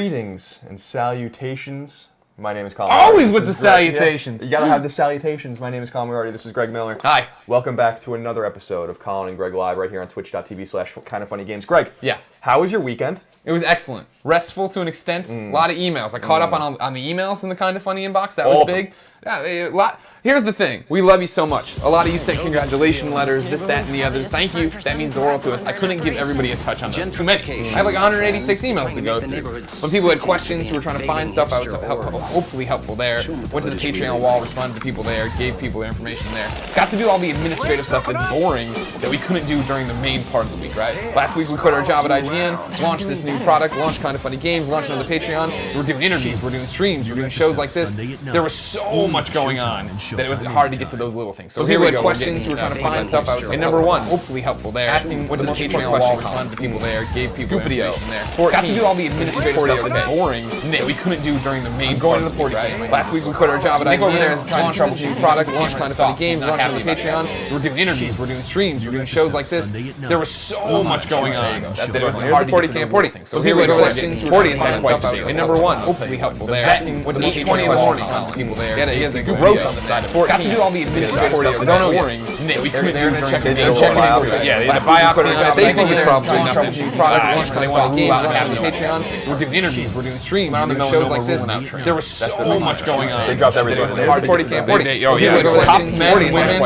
Greetings and salutations. My name is Colin. Always with the salutations. Yeah, you gotta have the salutations. My name is Colin Moriarty. This is Greg Miller. Hi. Welcome back to another episode of Colin and Greg Live right here on twitch.tv/kindoffunnygames. Greg. Yeah. How was your weekend? It was excellent. Restful to an extent. A lot of emails. I caught up on the emails in the Kind of Funny inbox. That was big. Yeah, Here's the thing. We love you so much. A lot of you sent congratulation letters, this, that, and the others. Thank you. That means the world to us. I couldn't give everybody a touch on those. Too many. I had like 186 emails to go through. When people had questions who were trying to find stuff, I was hopefully helpful there. Went to the Patreon wall, responded to people there, gave people their information there. Got to do all the administrative stuff that's boring that we couldn't do during the main part of the week, right? Last week we quit our job at IGN, launched this new product, launched Kind of Funny Games, launched on the Patreon. We're doing interviews, we're doing streams, we're doing shows like this. There was so much going on that it was hard to get to those little things. So here we had questions, we were trying to find stuff. I was and number one, hopefully helpful there. Asking went to the Patreon wall, responded to people there, gave people information there. Got to do all the administrative stuff that's boring that we couldn't do during the main part of the party. Last week we quit our job at IGN, launched this new product, launched Kind of Funny Games, launched on the Patreon. We're doing interviews, we're doing streams, we're doing shows like this. There was so much going on that it was hard to get to those things. So here we had questions, we were trying to find stuff. And number one, hopefully helpful there. Asking went to the Patreon wall, responded to people there. He has a wrote on the side of 14. Got to do all the administrative stuff that's boring. We couldn't do during the yeah, the biopsy. They think it's probably nothing. Product launch, Kind of Funny Games, launched on the Patreon. We're doing interviews, we're doing streams, we're doing shows like this. There was so much going on. They dropped everything. Hard 40 camp 40. Oh yeah, top men, women.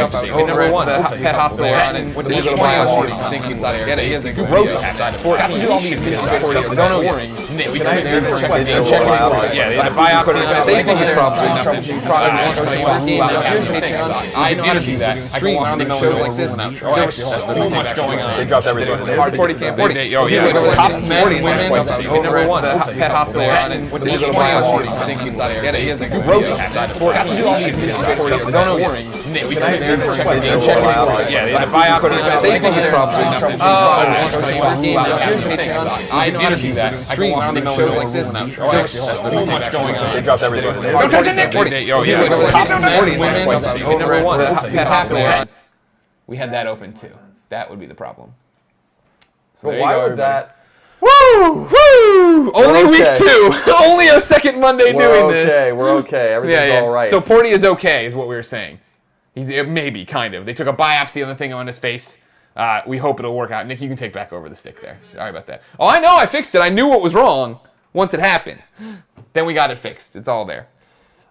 Number one, the pet hospital and went to the Patreon wall. Think people there. He has a wrote on the side of 14. Got to do all the administrative stuff that's boring. We couldn't do during the yeah, the biopsy. They think it's probably nothing. Product launch, Kind of Funny Games, launched on the Patreon. I know how to do that. Stream on the shows like this. There was so much going on. They dropped everything. Hard 40 camp 40. Oh yeah, top men, women. Number one, the pet hospital and went to the Patreon wall. Think people there. He has a wrote on the side of 14. Got to do all the administrative stuff that's boring. We couldn't do during the yeah, the biopsy. They think it's probably nothing. I know how to do that. Stream on the shows like this. There was so much going on. They dropped everything. Don't touch it, 40. Oh yeah, top men, women. Number one, the pet hospital. We had that open too. That would be the problem. So But why would that... Woo! Woo! Only week 2. Only a second Monday doing this. We're okay. Everything's all right. So Porty is okay, is what we were saying. He's maybe, kind of. They took a biopsy on the thing on his face. We hope it'll work out. Nick, you can take back over the stick there. Sorry about that. Oh, I know. I fixed it. I knew what was wrong once it happened. Then we got it fixed. It's all there.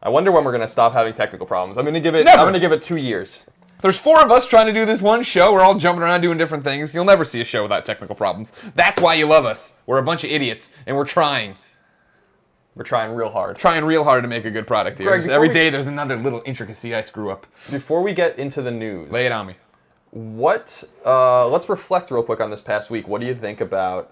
I wonder when we're going to stop having technical problems. I'm going to give it 2 years. There's 4 of us trying to do this one show. We're all jumping around doing different things. You'll never see a show without technical problems. That's why you love us. We're a bunch of idiots, and we're trying. We're trying real hard. Trying real hard to make a good product here. Greg, every day there's another little intricacy I screw up. Before we get into the news, lay it on me. Let's reflect real quick on this past week. What do you think about...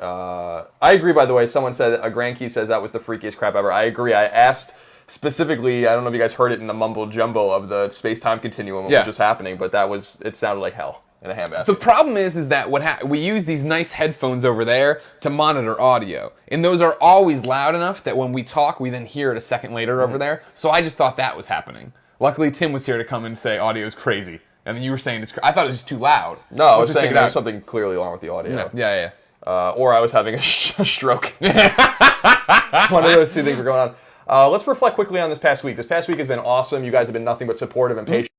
I agree, by the way. Someone said, a Grand Key says that was the freakiest crap ever. I agree. I asked... Specifically, I don't know if you guys heard it in the mumble jumbo of the space-time continuum, what was just happening, but it sounded like hell in a handbasket. The problem is that we use these nice headphones over there to monitor audio, and those are always loud enough that when we talk, we then hear it a second later over there. So I just thought that was happening. Luckily, Tim was here to come and say audio is crazy, and then you were saying I thought it was just too loud. No, I was saying there was something clearly wrong with the audio. Yeah. Or I was having a stroke. One of those two things were going on. Let's reflect quickly on this past week. This past week has been awesome. You guys have been nothing but supportive and patient.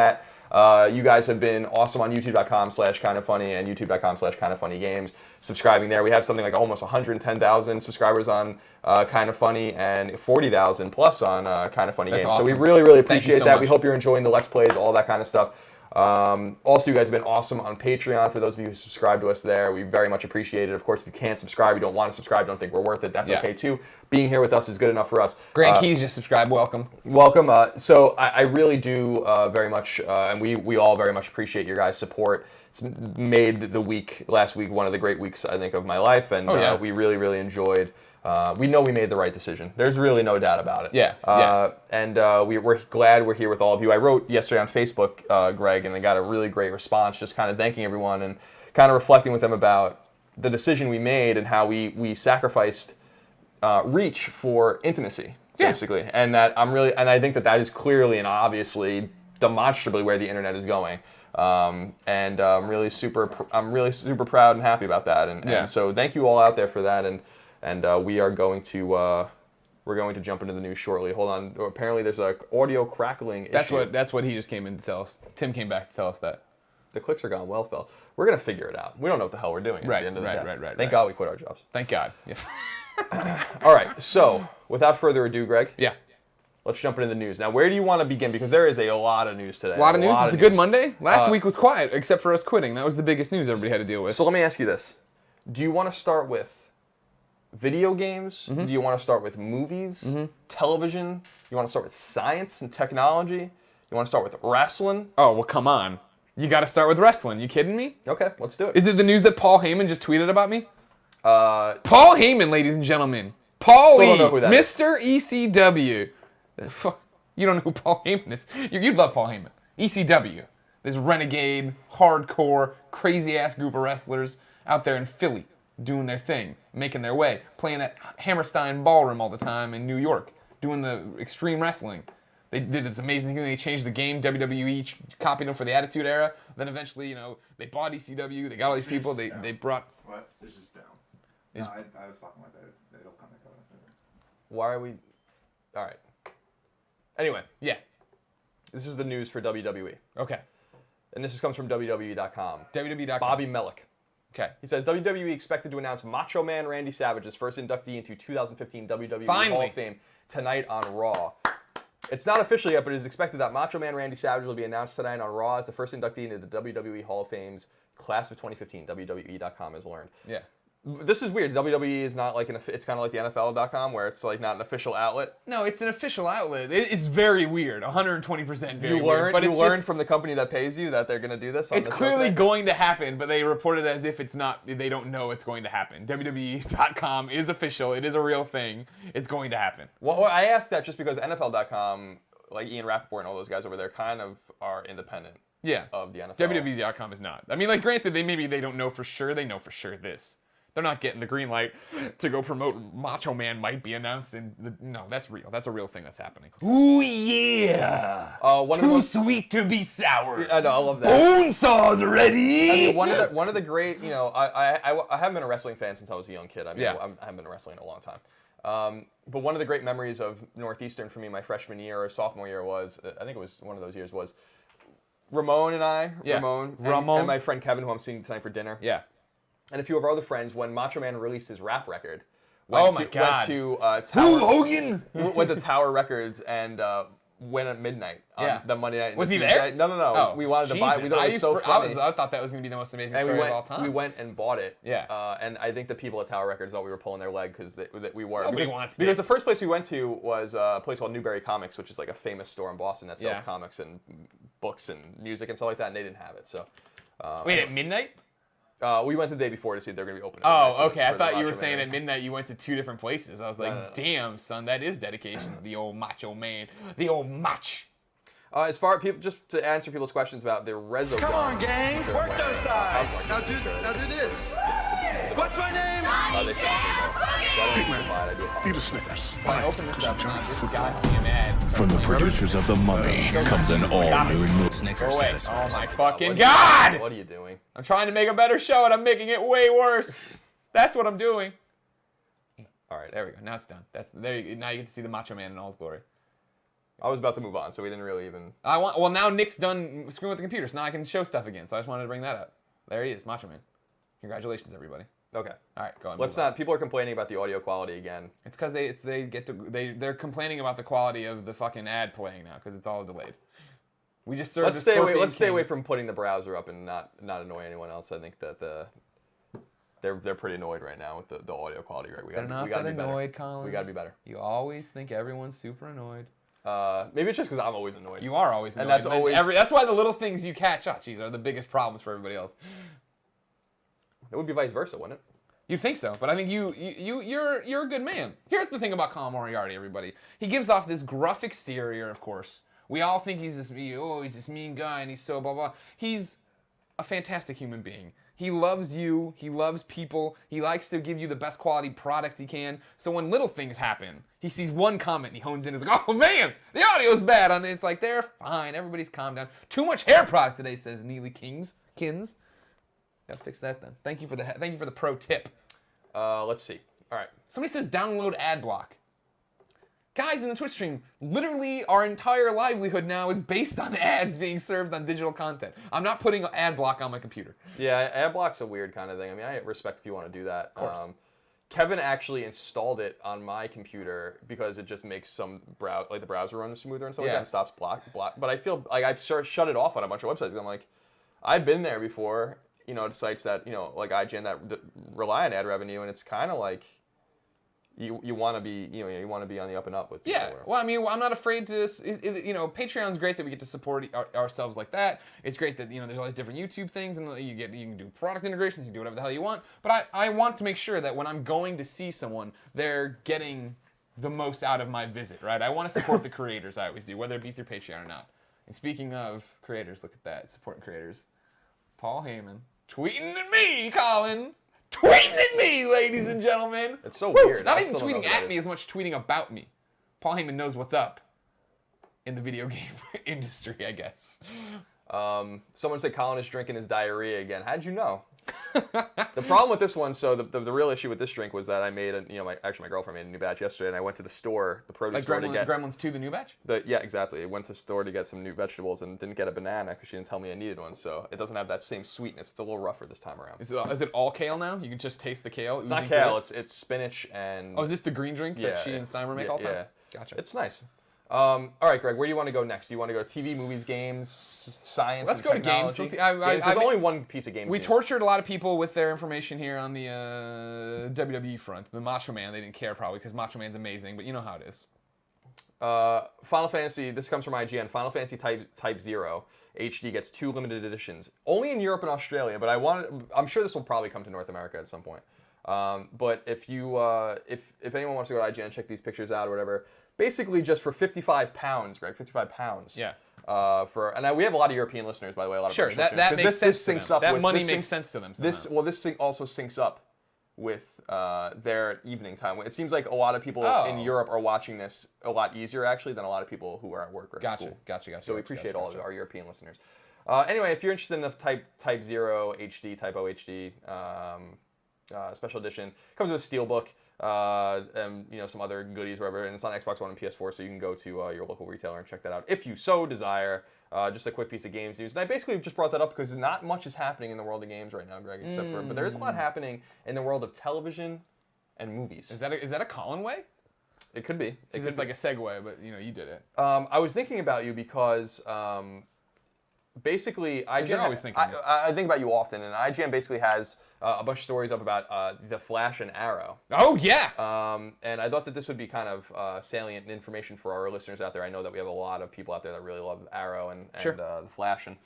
You guys have been awesome on youtube.com/kindoffunny and youtube.com/kindoffunnygames. Subscribing there. We have something like almost 110,000 subscribers on Kind of Funny and 40,000 plus on Kind of Funny Games. Awesome. So we really appreciate that. Much. We hope you're enjoying the Let's Plays, all that kind of stuff. Also, you guys have been awesome on Patreon. For those of you who subscribe to us there, we very much appreciate it. Of course, if you can't subscribe, you don't want to subscribe, don't think we're worth it, that's okay too. Being here with us is good enough for us. Grand Keys just subscribed. Welcome. Welcome. So I really do very much, and we all very much appreciate your guys' support. It's made last week one of the great weeks, I think, of my life, and we really enjoyed. We know we made the right decision. There's really no doubt about it. And we're glad we're here with all of you. I wrote yesterday on Facebook, Greg, and I got a really great response, just kind of thanking everyone and kind of reflecting with them about the decision we made and how we sacrificed reach for intimacy, basically. And that I think that is clearly and obviously demonstrably where the internet is going. And I'm really super proud and happy about that. And so thank you all out there for that. And we are going to we're going to jump into the news shortly. Hold on. Apparently there's a audio crackling issue. That's what he just came in to tell us. Tim came back to tell us that. The clicks are gone well, Phil. We're gonna figure it out. We don't know what the hell we're doing at the end of the day. Right. Thank God we quit our jobs. Thank God. Yeah. All right. So without further ado, Greg. Yeah. Let's jump into the news. Now, where do you want to begin? Because there is a lot of news today. A lot of news. It's a good Monday. Last week was quiet, except for us quitting. That was the biggest news everybody had to deal with. So let me ask you this. Do you want to start with video games? Do you want to start with movies, television? You want to start with science and technology? You want to start with wrestling? Oh, well, come on. You got to start with wrestling. You kidding me? Okay, let's do it. Is it the news that Paul Heyman just tweeted about me? Paul Heyman, ladies and gentlemen. Paul Still don't know who that is. Mr. ECW. You don't know who Paul Heyman is. You'd love Paul Heyman. ECW. This renegade, hardcore, crazy-ass group of wrestlers out there in Philly doing their thing, making their way, playing at Hammerstein Ballroom all the time in New York, doing the extreme wrestling. They did this amazing thing. They changed the game. WWE copied them for the Attitude Era. Then eventually, they bought ECW. They got all these people. They brought... What? It's just down. No, I was fucking with it. It'll come back up in a second. Why are we... All right. Anyway. Yeah. This is the news for WWE. Okay. And this comes from WWE.com. WWE.com. Bobby Mellick. Okay. He says, WWE expected to announce Macho Man Randy Savage's first inductee into 2015 WWE Finally. Hall of Fame tonight on Raw. It's not official yet, but it is expected that Macho Man Randy Savage will be announced tonight on Raw as the first inductee into the WWE Hall of Fame's class of 2015. WWE.com has learned. Yeah. This is weird. WWE is not like it's kind of like the NFL.com where it's like not an official outlet. No, it's an official outlet. It's very weird. 120% very weird. But you learned from the company that pays you that they're going to do this. It's clearly going to happen, but they report it as if it's not. They don't know it's going to happen. WWE.com is official. It is a real thing. It's going to happen. Well, I asked that just because NFL.com, like Ian Rappaport and all those guys over there, kind of are independent. Yeah. Of the NFL. WWE.com is not. I mean, like, granted, maybe they don't know for sure. They know for sure this. They're not getting the green light to go promote Macho Man might be announced. No, that's real. That's a real thing that's happening. Ooh, yeah. Too sweet to be sour. I know, I love that. Bone saws ready. I mean, one of the great, I haven't been a wrestling fan since I was a young kid. I mean, I haven't been wrestling in a long time. But one of the great memories of Northeastern for me my freshman year or sophomore year was, I think it was one of those years, was Ramon and I, Ramon and my friend Kevin, who I'm seeing tonight for dinner. Yeah. And a few of our other friends, when Macho Man released his rap record, went to Tower. Hogan went to Tower Records and went at midnight on the Monday night. Was he there? No. Oh, we wanted to buy it. We thought it was so funny. I thought that was going to be the most amazing story of all time. We went and bought it. Yeah. And I think the people at Tower Records thought we were pulling their leg because we were. Nobody wants because this. The first place we went to was a place called Newberry Comics, which is like a famous store in Boston that sells comics and books and music and stuff like that, and they didn't have it. So. Wait, at midnight? We went the day before to see if they're going to be open. Oh, okay. I thought you were saying at midnight you went to two different places. I was like, damn, son, that is dedication to the old Macho Man. The old Mach. As far as people, just to answer people's questions about the Rezo. Come on, gang, work those thighs. Now do this. What's my name? Eat a Snickers. When I open this up, this goddamn ad. From the producers of The Mummy comes an all-new Snickers Oh my fucking God! What are you doing? I'm trying to make a better show and I'm making it way worse. That's what I'm doing. All right, there we go. Now it's done. Now you get to see the Macho Man in all his glory. I was about to move on, so we didn't really even. Well, now Nick's done screwing with the computer, so now I can show stuff again. So I just wanted to bring that up. There he is, Macho Man. Congratulations, everybody. Okay. All right, go on. Let's not. People are complaining about the audio quality again. It's because they're complaining about the quality of the fucking ad playing now because it's all delayed. We just served. Let's stay away from putting the browser up and not annoy anyone else. I think that they're pretty annoyed right now with the audio quality. Right? We gotta be better. Colin. We gotta be better. You always think everyone's super annoid. Maybe it's just because I'm always annoyed. You are always annoyed. And that's always that's why the little things you catch, are the biggest problems for everybody else. It would be vice versa, wouldn't it? You'd think so, but I think you're a good man. Here's the thing about Colin Moriarty, everybody. He gives off this gruff exterior, of course. We all think he's this mean guy and he's so blah blah. He's a fantastic human being. He loves you. He loves people. He likes to give you the best quality product he can. So when little things happen, he sees one comment and he hones in and is like, oh man, the audio's bad on it. It's like, they're fine. Everybody's calmed down. Too much hair product today, says Neely Kins. Gotta fix that then. Thank you for the pro tip. Let's see. All right. Somebody says download ad block. Guys in the Twitch stream, literally our entire livelihood now is based on ads being served on digital content. I'm not putting ad block on my computer. Yeah, ad block's a weird kind of thing. I mean, I respect if you want to do that. Of course. Kevin actually installed it on my computer because it just makes the browser run smoother and stuff like that and stops block. But I feel like I've shut it off on a bunch of websites because I'm like, I've been there before, to sites that, like IGN that rely on ad revenue, and it's kind of like, you want to be you want to be on the up and up with people. Yeah, well, I mean, I'm not afraid to. Patreon's great that we get to support ourselves like that. It's great that there's all these different YouTube things, and you can do product integrations, you can do whatever the hell you want. But I want to make sure that when I'm going to see someone, they're getting the most out of my visit, right? I want to support the creators. I always do, whether it be through Patreon or not. And speaking of creators, look at that, supporting creators. Paul Heyman tweeting at me, Colin. Tweeting at me, ladies and gentlemen. It's so weird. Not even tweeting at me as much tweeting about me. Paul Heyman knows what's up in the video game industry, I guess. Someone said Colin is drinking his diarrhea again. How'd you know? The problem with this one, so the real issue with this drink was that I made my girlfriend made a new batch yesterday, and I went to the store, the produce store to get Gremlins 2, the new batch. Yeah, exactly. I went to the store to get some new vegetables and didn't get a banana because she didn't tell me I needed one. So it doesn't have that same sweetness. It's a little rougher this time around. Is it all kale now? You can just taste the kale. It's not kale. It's spinach and. Oh, is this the green drink that she and Steimer make all the time? Yeah, gotcha. It's nice. All right, Greg, where do you want to go next? Do you want to go to TV, movies, games, science, Let's go to games. games? There's only one piece of games. We tortured a lot of people with their information here on the WWE front. The Macho Man, they didn't care probably because Macho Man's amazing, but you know how it is. Final Fantasy, this comes from IGN. Final Fantasy Type 0 HD gets 2 limited editions. Only in Europe and Australia, but I'm sure this will probably come to North America at some point. But if anyone wants to go to IGN and check these pictures out or whatever, basically just for £55, Greg, £55. Yeah. And we have a lot of European listeners, by the way, a lot of sure, British that listeners, makes sense this syncs to them. up that with, money makes sense to them. This also syncs up with their evening time. It seems like a lot of people in Europe are watching this a lot easier actually than a lot of people who are at work or at school. Gotcha. So we appreciate all of our European listeners. Anyway, if you're interested in the Type 0 HD, Type O HD special edition, comes with a steelbook. And some other goodies, whatever, and it's on Xbox One and PS4, so you can go to your local retailer and check that out if you so desire. Just a quick piece of games news, and I basically just brought that up because not much is happening in the world of games right now, Greg, but there is a lot happening in the world of television and movies. Is that a Colin way? It could be. It's like a segue, but you did it. I was thinking about you because basically, IGN. Always thinking. I think about you often, and IGN basically has a bunch of stories up about the Flash and Arrow. Oh yeah. And I thought that this would be kind of salient information for our listeners out there. I know that we have a lot of people out there that really love Arrow and the Flash. And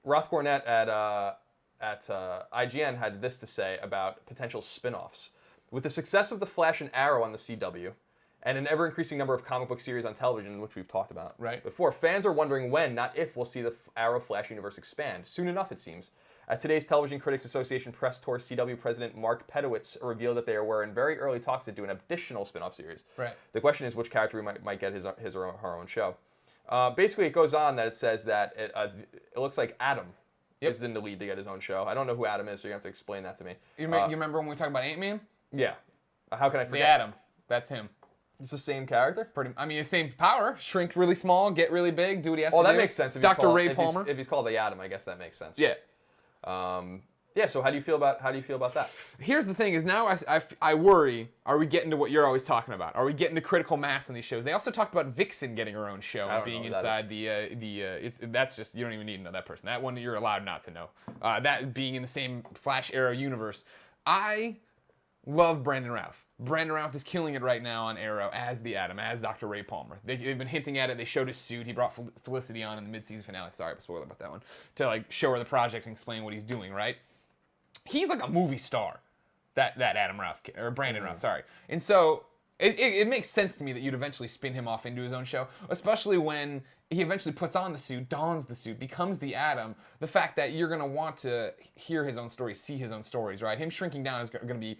Roth Gornett at IGN had this to say about potential spin-offs. With the success of the Flash and Arrow on the CW, and an ever-increasing number of comic book series on television, which we've talked about before, fans are wondering when, not if, we'll see the Arrow Flash universe expand. Soon enough, it seems. At today's Television Critics Association press tour, CW president Mark Pedowitz revealed that they were in very early talks to do an additional spin-off series. Right. The question is which character might get his or her own show. Basically, it goes on that it says that it looks like Adam is in the lead to get his own show. I don't know who Adam is, so you have to explain that to me. You remember when we talked about Ant-Man? Yeah. How can I forget? The Atom. That's him. It's the same character? Same power. Shrink really small, get really big, do what he has to do. Oh, that makes sense. Dr. Ray Palmer. If he's called the Atom, I guess that makes sense. Yeah. So how do you feel about that? Here's the thing: is now I worry. Are we getting to what you're always talking about? Are we getting to critical mass in these shows? They also talked about Vixen getting her own show and being inside that's just, you don't even need to know that person. That one you're allowed not to know. That being in the same Flash Arrow universe. I love Brandon Routh. Brandon Routh is killing it right now on Arrow as the Atom, as Dr. Ray Palmer. They've been hinting at it. They showed his suit. He brought Felicity on in the mid-season finale. Sorry, I'm spoiler about that one. To show her the project and explain what he's doing, right? He's like a movie star, that Adam Routh, or Brandon Routh, sorry. And so It makes sense to me that you'd eventually spin him off into his own show, especially when he eventually puts on the suit, dons the suit, becomes the Atom. The fact that you're going to want to hear his own stories, see his own stories, right? Him shrinking down is going to be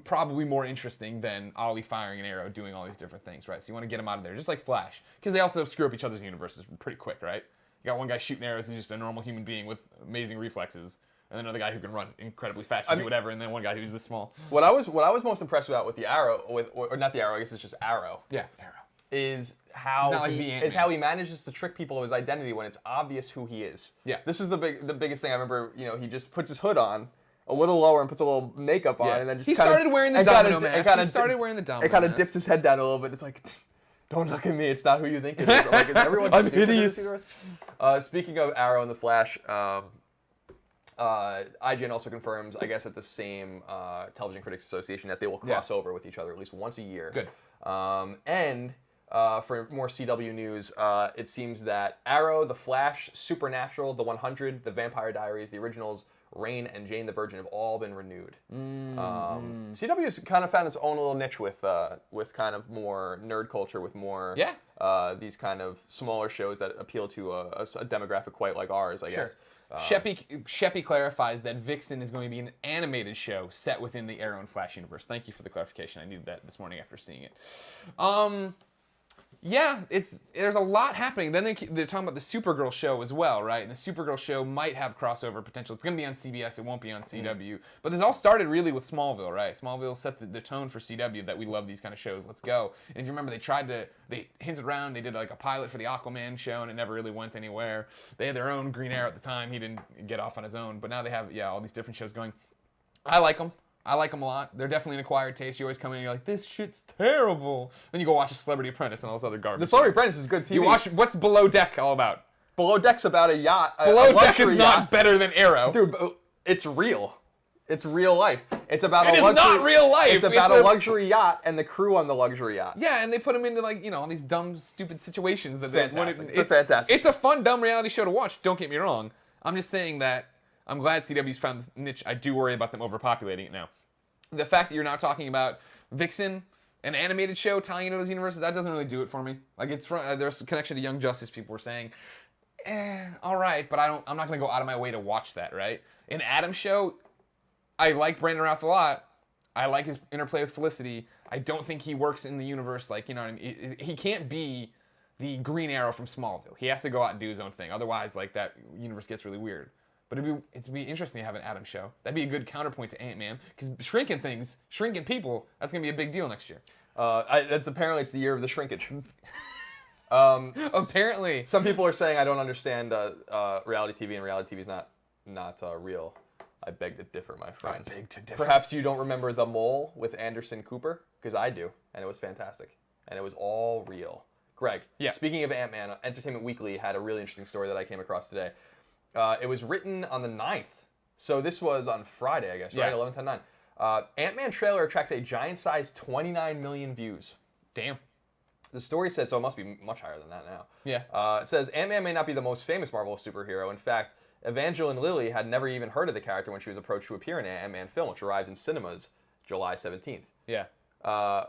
probably more interesting than Ollie firing an arrow, doing all these different things, right? So you want to get him out of there, just like Flash. Because they also screw up each other's universes pretty quick, right? You got one guy shooting arrows who's just a normal human being with amazing reflexes. And then another guy who can run incredibly fast and do whatever, and then one guy who's this small. What I was most impressed with the Arrow, or not the Arrow, I guess it's just Arrow. Yeah, Arrow. Is how he manages to trick people of his identity when it's obvious who he is. Yeah. This is the biggest thing I remember. He just puts his hood on a little lower and puts a little makeup on, and then just started wearing the domino mask. He started wearing the domino mask. It kind of dips his head down a little bit. It's like, don't look at me. It's not who you think it is. I'm like, is everyone I'm hideous. Speaking of Arrow and the Flash. IGN also confirms, I guess, at the same Television Critics Association that they will cross over with each other at least once a year. Good. And for more CW news, it seems that Arrow, The Flash, Supernatural, The 100, The Vampire Diaries, The Originals, Reign, and Jane the Virgin have all been renewed. CW's kind of found its own little niche with kind of more nerd culture, with more these kind of smaller shows that appeal to a demographic quite like ours, I guess. Sheppy clarifies that Vixen is going to be an animated show set within the Arrow and Flash universe. Thank you for the clarification. I needed that this morning after seeing it. Yeah, there's a lot happening. Then they're talking about the Supergirl show as well, right? And the Supergirl show might have crossover potential. It's going to be on CBS. It won't be on CW. But this all started really with Smallville, right? Smallville set the tone for CW that we love these kind of shows. Let's go. And if you remember, they hinted around. They did like a pilot for the Aquaman show, and it never really went anywhere. They had their own Green Arrow at the time. He didn't get off on his own. But now they have, all these different shows going. I like them. I like them a lot. They're definitely an acquired taste. You always come in and you're like, this shit's terrible. Then you go watch a Celebrity Apprentice and all this other garbage. The Celebrity Apprentice is good TV. You watch, what's Below Deck all about? Below Deck's about a yacht. Below Deck is not better than Arrow. Dude, it's real. It's real life. It's about It is not real life. It's about a luxury yacht and the crew on the luxury yacht. Yeah, and they put them into all these dumb, stupid situations. It's fantastic. It's fantastic. It's a fun, dumb reality show to watch. Don't get me wrong. I'm just saying that I'm glad CW's found this niche. I do worry about them overpopulating it now. The fact that you're not talking about Vixen, an animated show tying into those universes, that doesn't really do it for me. Like there's a connection to Young Justice. People were saying, all right, but I'm not going to go out of my way to watch that, right? An Atom show, I like Brandon Routh a lot. I like his interplay with Felicity. I don't think he works in the universe like, what I mean? He can't be the Green Arrow from Smallville. He has to go out and do his own thing. Otherwise, like, that universe gets really weird. But it'd be interesting to have an Atom show. That'd be a good counterpoint to Ant-Man. Because shrinking people, that's going to be a big deal next year. Apparently it's the year of the shrinkage. Apparently. Some people are saying I don't understand reality TV, and reality TV is not real. I beg to differ, my friends. I beg to differ. Perhaps you don't remember The Mole with Anderson Cooper, because I do, and it was fantastic. And it was all real. Greg, speaking of Ant-Man, Entertainment Weekly had a really interesting story that I came across today. It was written on the 9th, so this was on Friday, I guess, right? 11/10/9. Ant-Man trailer attracts a giant-sized 29 million views. Damn. The story said, so it must be much higher than that now. Yeah. It says, Ant-Man may not be the most famous Marvel superhero. In fact, Evangeline Lilly had never even heard of the character when she was approached to appear in an Ant-Man film, which arrives in cinemas July 17th. Yeah.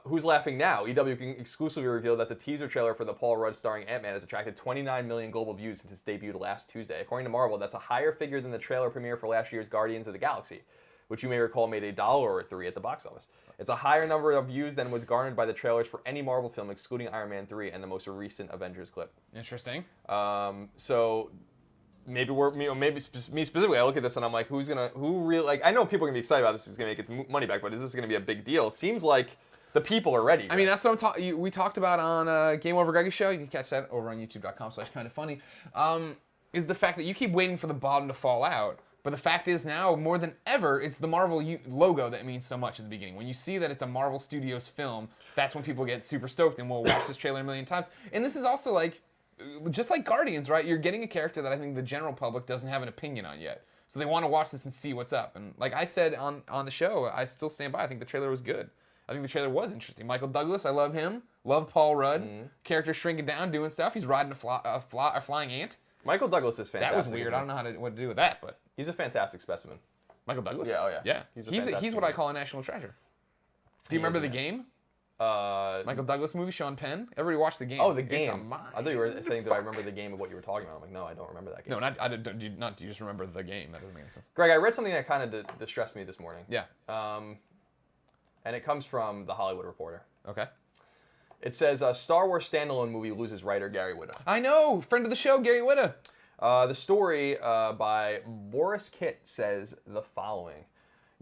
Who's laughing now? EW can exclusively reveal that the teaser trailer for the Paul Rudd starring Ant-Man has attracted 29 million global views since its debut last Tuesday. According to Marvel, that's a higher figure than the trailer premiere for last year's Guardians of the Galaxy, which you may recall made $1 or $3 at the box office. It's a higher number of views than was garnered by the trailers for any Marvel film, excluding Iron Man 3 and the most recent Avengers clip. Interesting. So maybe me specifically, I look at this and I'm like, I know people are gonna be excited about this. It's gonna make its money back, but is this gonna be a big deal? Seems like the people are ready. I mean, that's what we talked about on Game Over Greggy's show. You can catch that over on youtube.com/kindafunny. Is the fact that you keep waiting for the bottom to fall out. But the fact is now, more than ever, it's the Marvel logo that means so much at the beginning. When you see that it's a Marvel Studios film, that's when people get super stoked and will watch this trailer a million times. And this is also like, just like Guardians, right? You're getting a character that I think the general public doesn't have an opinion on yet. So they want to watch this and see what's up. And like I said on the show, I still stand by. I think the trailer was good. I think the trailer was interesting. Michael Douglas, I love him. Love Paul Rudd. Mm-hmm. Character shrinking down, doing stuff. He's riding a flying ant. Michael Douglas is fantastic. That was weird. I don't know what to do with that, but he's a fantastic specimen. Michael Douglas? Yeah, oh yeah. Yeah. He's what I call a national treasure. Do you remember the game? Michael Douglas movie, Sean Penn. Everybody watched the game. Oh, the game. It's a mine. I thought you were saying that I remember the game of what you were talking about. I'm like, no, I don't remember that game. No, do you just remember the game? That doesn't make any sense. Greg, I read something that kind of distressed me this morning. Yeah. And it comes from The Hollywood Reporter. Okay. It says, Star Wars standalone movie loses writer Gary Whitta. I know! Friend of the show, Gary Whitta. The story by Boris Kitt says the following.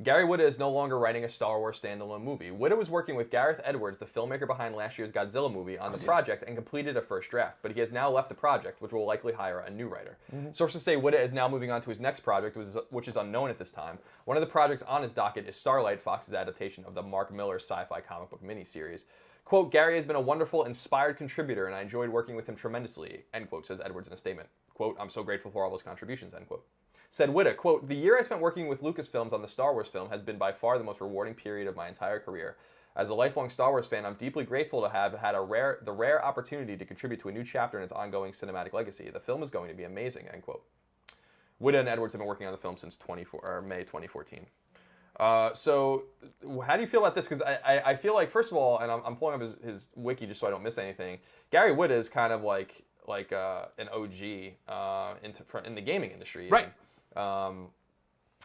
Gary Whitta is no longer writing a Star Wars standalone movie. Whitta was working with Gareth Edwards, the filmmaker behind last year's Godzilla movie, on the project and completed a first draft, but he has now left the project, which will likely hire a new writer. Sources say Whitta is now moving on to his next project, which is unknown at this time. One of the projects on his docket is Starlight, Fox's adaptation of the Mark Millar sci-fi comic book miniseries. Quote, Gary has been a wonderful, inspired contributor, and I enjoyed working with him tremendously, end quote, says Edwards in a statement. Quote, I'm so grateful for all those contributions, end quote. Said Whitta, quote, the year I spent working with Lucasfilms on the Star Wars film has been by far the most rewarding period of my entire career. As a lifelong Star Wars fan, I'm deeply grateful to have had the rare opportunity to contribute to a new chapter in its ongoing cinematic legacy. The film is going to be amazing, end quote. Whitta and Edwards have been working on the film since May 2014. So how do you feel about this? Because I feel like, first of all, and I'm pulling up his wiki just so I don't miss anything, Gary Whitta is kind of like an OG in the gaming industry. Right.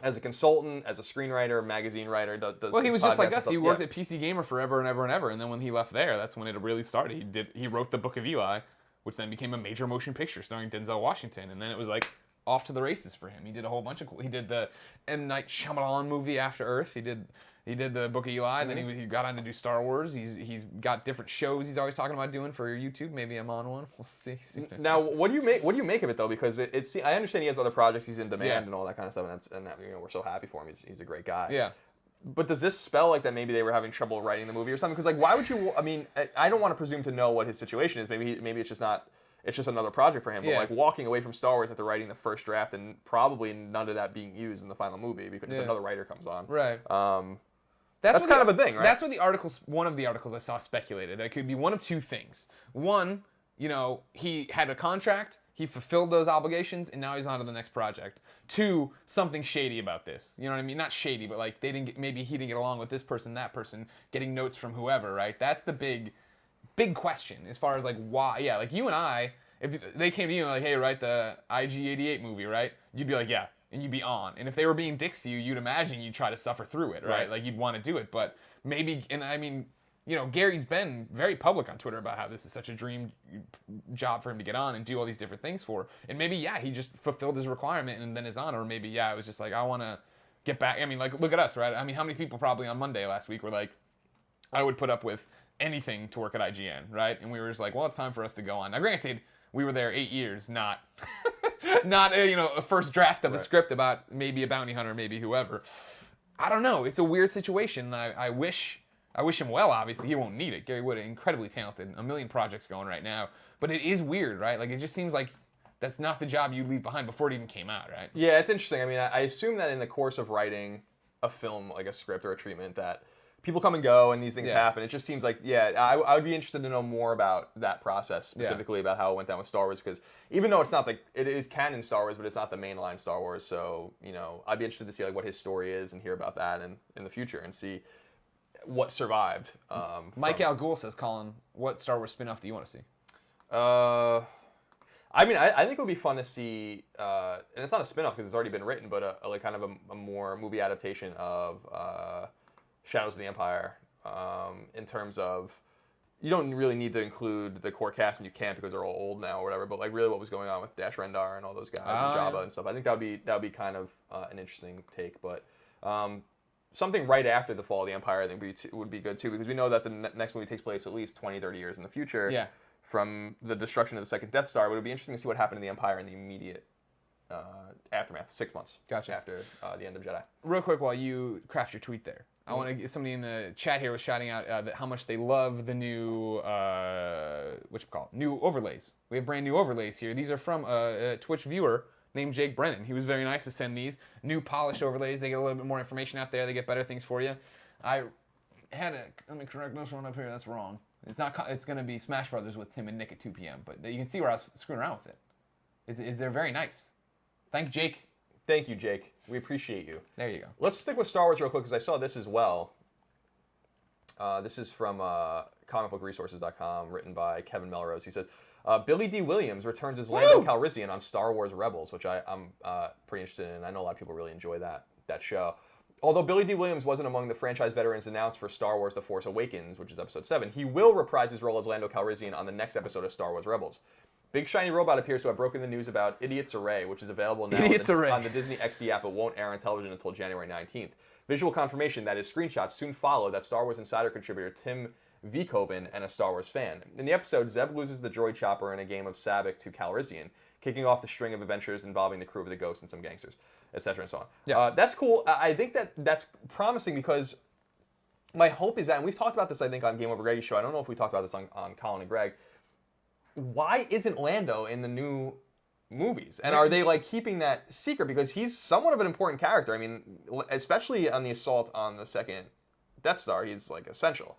As a consultant, as a screenwriter, magazine writer. Well, he was just like us. He worked at PC Gamer forever and ever and ever. And then when he left there, that's when it really started. He wrote the Book of Eli, which then became a major motion picture starring Denzel Washington. And then it was like off to the races for him. He did a whole bunch of cool. He did the M. Night Shyamalan movie After Earth. He did the Book of Eli. And then he got on to do Star Wars. He's got different shows he's always talking about doing for YouTube. Maybe I'm on one. We'll see. Now, what do you make of it though? Because it's I understand he has other projects. He's in demand and all that kind of stuff. And we're so happy for him. He's a great guy. Yeah. But does this spell like that maybe they were having trouble writing the movie or something? Because like, why would you? I mean, I don't want to presume to know what his situation is. Maybe it's just not. It's just another project for him. But like walking away from Star Wars after writing the first draft and probably none of that being used in the final movie because if another writer comes on. Right. That's kind of a thing, right? That's what one of the articles I saw speculated. It could be one of two things. One, he had a contract, he fulfilled those obligations, and now he's on to the next project. Two, something shady about this. You know what I mean? Not shady, but like maybe he didn't get along with this person, that person, getting notes from whoever, right? That's the big question as far as like why. Yeah, like you and I, if they came to you and like, hey, write the IG-88 movie, right? You'd be like, yeah. And you'd be on. And if they were being dicks to you, you'd imagine you'd try to suffer through it, right? Like you'd want to do it. But maybe, and I mean, Gary's been very public on Twitter about how this is such a dream job for him to get on and do all these different things for. And maybe, he just fulfilled his requirement and then is on. Or maybe, it was just like, I want to get back. I mean, like, look at us, right? I mean, how many people probably on Monday last week were like, I would put up with anything to work at IGN, right? And we were just like, well, it's time for us to go on. Now, granted, we were there 8 years, not a first draft of a script about maybe a bounty hunter, maybe whoever. I don't know. It's a weird situation. I wish him well. Obviously, he won't need it. Gary Whitta, incredibly talented, a million projects going right now. But it is weird, right? Like it just seems like that's not the job you leave behind before it even came out, right? Yeah, it's interesting. I mean, I assume that in the course of writing a film, like a script or a treatment, that people come and go and these things happen. It just seems like, I would be interested to know more about that process, specifically about how it went down with Star Wars, because even though it's not like, it is canon Star Wars, but it's not the mainline Star Wars, so, I'd be interested to see like what his story is and hear about that in the future and see what survived. Mike Al Ghul says, Colin, what Star Wars spin-off do you want to see? I mean, I think it would be fun to see, and it's not a spin-off because it's already been written, but like kind of a more movie adaptation of Shadows of the Empire, in terms of, you don't really need to include the core cast, and you can't because they're all old now or whatever, but like really what was going on with Dash Rendar and all those guys and Jabba and stuff. I think that would be kind of an interesting take, but something right after the fall of the Empire I think would be good too, because we know that the next movie takes place at least 20, 30 years in the future from the destruction of the second Death Star, but it would be interesting to see what happened in the Empire in the immediate aftermath, 6 months after the end of Jedi. Real quick while you craft your tweet there. I want to get somebody in the chat here was shouting out that how much they love the new new overlays. We have brand new overlays here. These are from a Twitch viewer named Jake Brennan. He was very nice to send these new polished overlays. They get a little bit more information out there. They get better things for you. Let me correct this one up here. That's wrong. It's not. It's going to be Smash Brothers with Tim and Nick at 2 p.m. But you can see where I was screwing around with it. They're very nice. Thank Jake. Thank you, Jake. We appreciate you. There you go. Let's stick with Star Wars real quick because I saw this as well. This is from comicbookresources.com, written by Kevin Melrose. He says, Billy D. Williams returns as Lando Calrissian on Star Wars Rebels, which I'm pretty interested in. I know a lot of people really enjoy that show. Although Billy D. Williams wasn't among the franchise veterans announced for Star Wars The Force Awakens, which is Episode 7, he will reprise his role as Lando Calrissian on the next episode of Star Wars Rebels. Big Shiny Robot appears to have broken the news about Idiot's Array, which is available now on the Disney XD app, but won't air on television until January 19th. Visual confirmation, that is screenshots, soon follow that Star Wars Insider contributor Tim Vkoven and a Star Wars fan. In the episode, Zeb loses the droid chopper in a game of Sabacc to Calrissian, kicking off the string of adventures involving the crew of the Ghost and some gangsters, etc. and so on. Yeah. That's cool. I think that's promising because my hope is that, and we've talked about this, I think, on Game Over Greg's show. I don't know if we talked about this on Colin and Greg. Why isn't Lando in the new movies? And are they like keeping that secret? Because he's somewhat of an important character. I mean, especially on the assault on the second Death Star, he's like essential.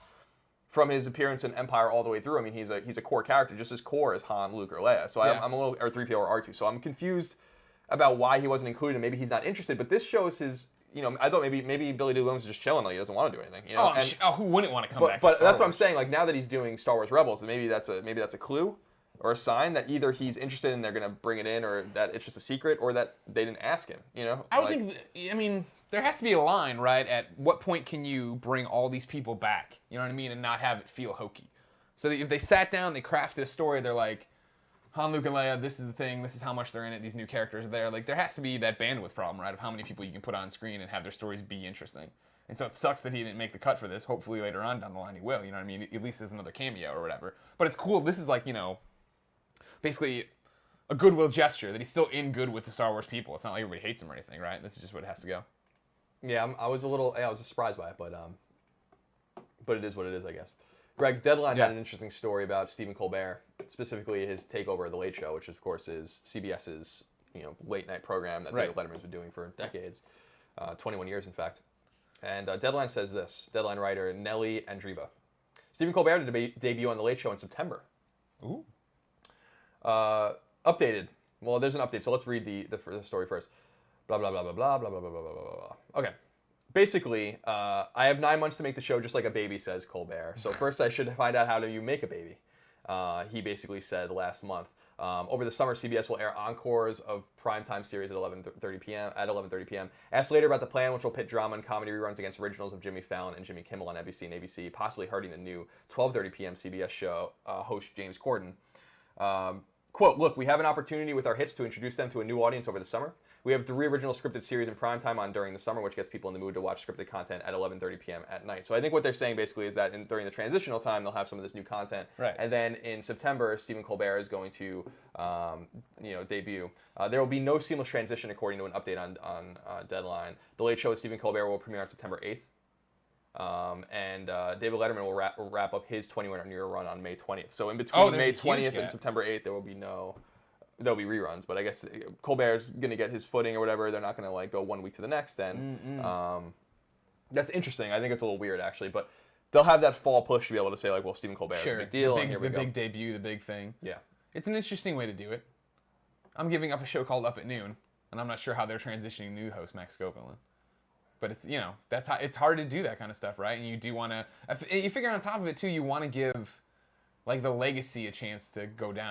From his appearance in Empire all the way through, I mean, he's a core character, just as core as Han, Luke, or Leia. So I'm a little, or 3PO or R2. So I'm confused about why he wasn't included, and maybe he's not interested. But this shows his, I thought maybe Billy D. Williams is just chilling, like he doesn't want to do anything. Who wouldn't want to come back? But that's what I'm saying. Like now that he's doing Star Wars Rebels, maybe that's a clue or a sign that either he's interested and they're going to bring it in, or that it's just a secret, or that they didn't ask him. I would think. There has to be a line, right? At what point can you bring all these people back? You know what I mean, and not have it feel hokey. So that if they sat down, they crafted a story. They're like, Han, Luke, and Leia, this is the thing, this is how much they're in it, these new characters are there. Like, there has to be that bandwidth problem, right, of how many people you can put on screen and have their stories be interesting. And so it sucks that he didn't make the cut for this. Hopefully later on down the line he will, you know what I mean? At least as another cameo or whatever. But it's cool. This is like, basically a goodwill gesture that he's still in good with the Star Wars people. It's not like everybody hates him or anything, right? This is just what it has to go. Yeah, I was surprised by it, but it is what it is, I guess. Greg, Deadline had an interesting story about Stephen Colbert, specifically his takeover of The Late Show, which of course is CBS's late night program that David Letterman's been doing for decades, 21 years in fact. And Deadline says this, Deadline writer Nelly Andriva. Stephen Colbert did debut on The Late Show in September. Ooh. Updated. Well, there's an update, so let's read the story first. Blah, blah, blah, blah, blah, blah, blah, blah, blah, blah, blah. Okay. Basically, I have 9 months to make the show just like a baby, says Colbert. So first I should find out how do you make a baby. He basically said last month. Over the summer, CBS will air encores of primetime series at 11:30 p.m. Asked later about the plan, which will pit drama and comedy reruns against originals of Jimmy Fallon and Jimmy Kimmel on NBC and ABC, possibly hurting the new 12:30 p.m. CBS show host James Corden. Quote, look, we have an opportunity with our hits to introduce them to a new audience over the summer. We have 3 original scripted series in primetime on during the summer, which gets people in the mood to watch scripted content at 11:30 p.m. at night. So I think what they're saying basically is that during the transitional time, they'll have some of this new content. Right. And then in September, Stephen Colbert is going to debut. There will be no seamless transition, according to an update on Deadline. The Late Show with Stephen Colbert will premiere on September 8th. And David Letterman will wrap up his 21-year run on May 20th. So in between May 20th and September 8th, there'll be reruns. But I guess Colbert's going to get his footing or whatever. They're not going to like go 1 week to the next. And that's interesting. I think it's a little weird actually, but they'll have that fall push to be able to say like, well, Stephen Colbert's a big deal. The big debut, the big thing. Yeah, it's an interesting way to do it. I'm giving up a show called Up at Noon, and I'm not sure how they're transitioning new host Max Scoville. But it's that's how it's hard to do that kind of stuff, right? And you do want to. You figure on top of it too, you want to give like the legacy a chance to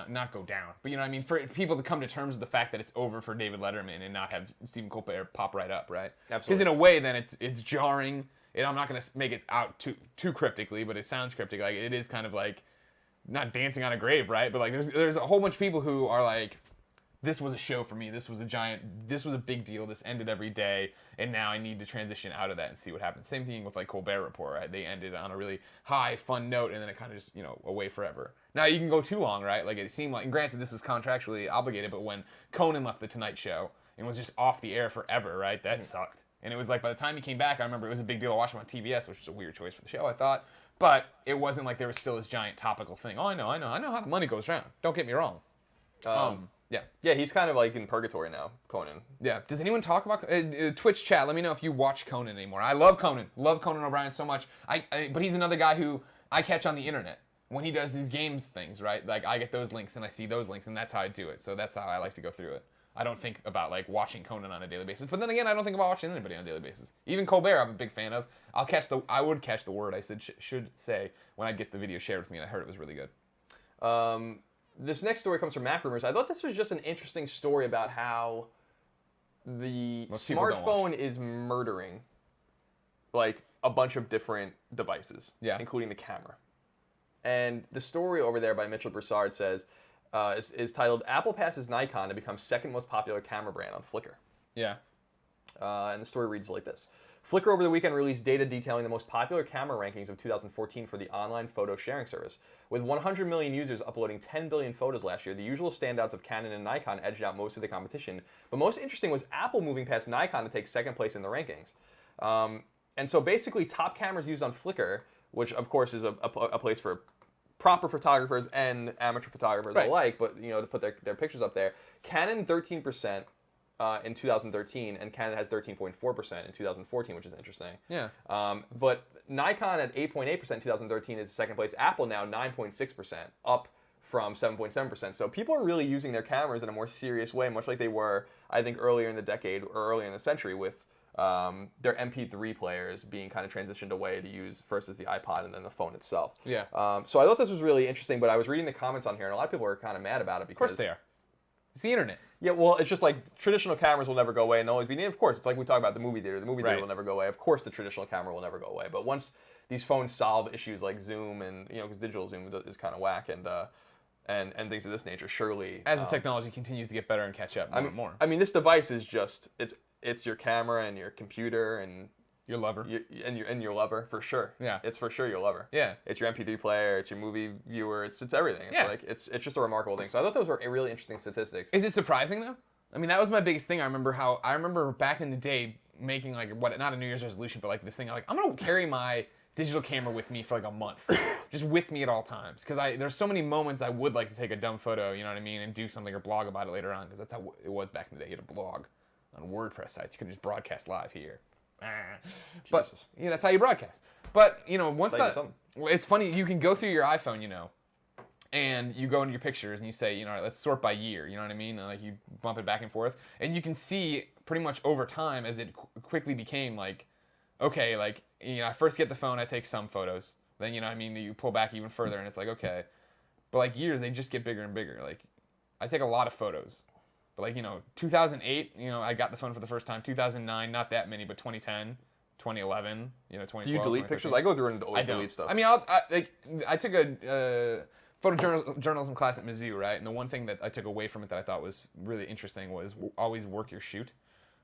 not go down, but you know what I mean, for people to come to terms with the fact that it's over for David Letterman and not have Stephen Colbert pop right up, right? Absolutely. Because in a way, then it's jarring. And I'm not going to make it out too cryptically, but it sounds cryptic. Like it is kind of like not dancing on a grave, right? But like there's a whole bunch of people who are like, this was a show for me. This was a big deal. This ended every day, and now I need to transition out of that and see what happens. Same thing with like Colbert Report, right? They ended on a really high, fun note, and then it kind of just away forever. Now you can go too long, right? Like it seemed like, and granted this was contractually obligated, but when Conan left the Tonight Show and was just off the air forever, right? That sucked. And it was like by the time he came back, I remember it was a big deal to watch him on TBS, which was a weird choice for the show, I thought. But it wasn't like there was still this giant topical thing. Oh, I know how the money goes around. Don't get me wrong. Yeah. Yeah, he's kind of like in purgatory now, Conan. Yeah. Does anyone talk about Twitch chat? Let me know if you watch Conan anymore. I love Conan. Love Conan O'Brien so much. But he's another guy who I catch on the internet when he does these games things, right? Like I get those links and I see those links, and that's how I do it. So that's how I like to go through it. I don't think about like watching Conan on a daily basis. But then again, I don't think about watching anybody on a daily basis. Even Colbert, I'm a big fan of. I would catch the word I should say when I get the video shared with me, and I heard it was really good. This next story comes from Mac Rumors. I thought this was just an interesting story about how the smartphone is murdering like a bunch of different devices, including the camera. And the story over there by Mitchell Broussard says is titled "Apple passes Nikon to become second most popular camera brand on Flickr." Yeah. And the story reads like this. Flickr over the weekend released data detailing the most popular camera rankings of 2014 for the online photo sharing service. With 100 million users uploading 10 billion photos last year, the usual standouts of Canon and Nikon edged out most of the competition. But most interesting was Apple moving past Nikon to take second place in the rankings. And so basically top cameras used on Flickr, which of course is a place for proper photographers and amateur photographers alike, but to put their pictures up there. Canon 13%. In 2013, and Canon has 13.4% in 2014, which is interesting. Yeah. But Nikon at 8.8% in 2013 is second place. Apple now 9.6%, up from 7.7%. So people are really using their cameras in a more serious way, much like they were, I think, earlier in the decade or earlier in the century with their MP3 players being kind of transitioned away to use first as the iPod and then the phone itself. Yeah. So I thought this was really interesting, but I was reading the comments on here, and a lot of people were kind of mad about it because... Of course they are. It's the internet. Yeah, well, it's just like traditional cameras will never go away and always be. Of course, it's like we talk about the movie theater. The movie theater will never go away. Of course, the traditional camera will never go away. But once these phones solve issues like zoom and because digital zoom is kind of whack and things of this nature, surely as the technology continues to get better and catch up more and more. I mean, this device is just it's your camera and your computer and your lover. And your lover, for sure. Yeah. It's for sure your lover. Yeah. It's your MP3 player, it's your movie viewer, it's everything. It's it's just a remarkable thing. So I thought those were really interesting statistics. Is it surprising though? I mean, that was my biggest thing. I remember back in the day making like not a New Year's resolution, but like this thing like I'm going to carry my digital camera with me for like a month. Just with me at all times, cuz there's so many moments I would like to take a dumb photo, you know what I mean, and do something or blog about it later on, cuz that's how it was back in the day. You had a blog on WordPress sites. You couldn't just broadcast live here. But that's how you broadcast. But once it's funny, you can go through your iPhone, and you go into your pictures and you say, all right, let's sort by year. You know what I mean? Like you bump it back and forth, and you can see pretty much over time as it quickly became like, okay, like I first get the phone, I take some photos, then you know what I mean, you pull back even further, and it's like okay, but like years they just get bigger and bigger. Like I take a lot of photos. But like, 2008, I got the phone for the first time. 2009, not that many, but 2010, 2011, 2012. Do you delete pictures? I go through and always delete stuff. I mean, I took a photojournalism class at Mizzou, right? And the one thing that I took away from it that I thought was really interesting was always work your shoot.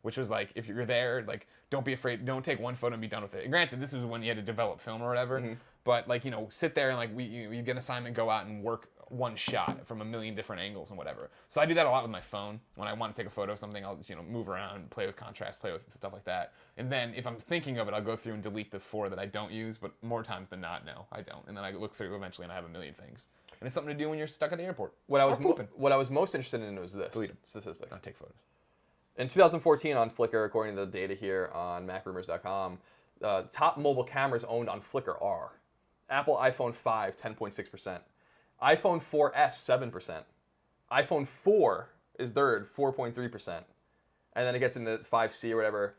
Which was like, if you're there, like, don't be afraid, don't take one photo and be done with it. And granted, this was when you had to develop film or whatever, but like, sit there and like, you get an assignment, go out and work one shot from a million different angles and whatever. So I do that a lot with my phone. When I want to take a photo of something, I'll move around, play with contrast, play with stuff like that. And then if I'm thinking of it, I'll go through and delete the 4 that I don't use, but more times than not, no, I don't. And then I look through eventually and I have a million things. And it's something to do when you're stuck at the airport. What I was most interested in was this statistic. Don't take photos. In 2014 on Flickr, according to the data here on MacRumors.com, top mobile cameras owned on Flickr are Apple iPhone 5, 10.6%, iPhone 4S, 7%, iPhone 4 is third, 4.3%, and then it gets into 5C or whatever.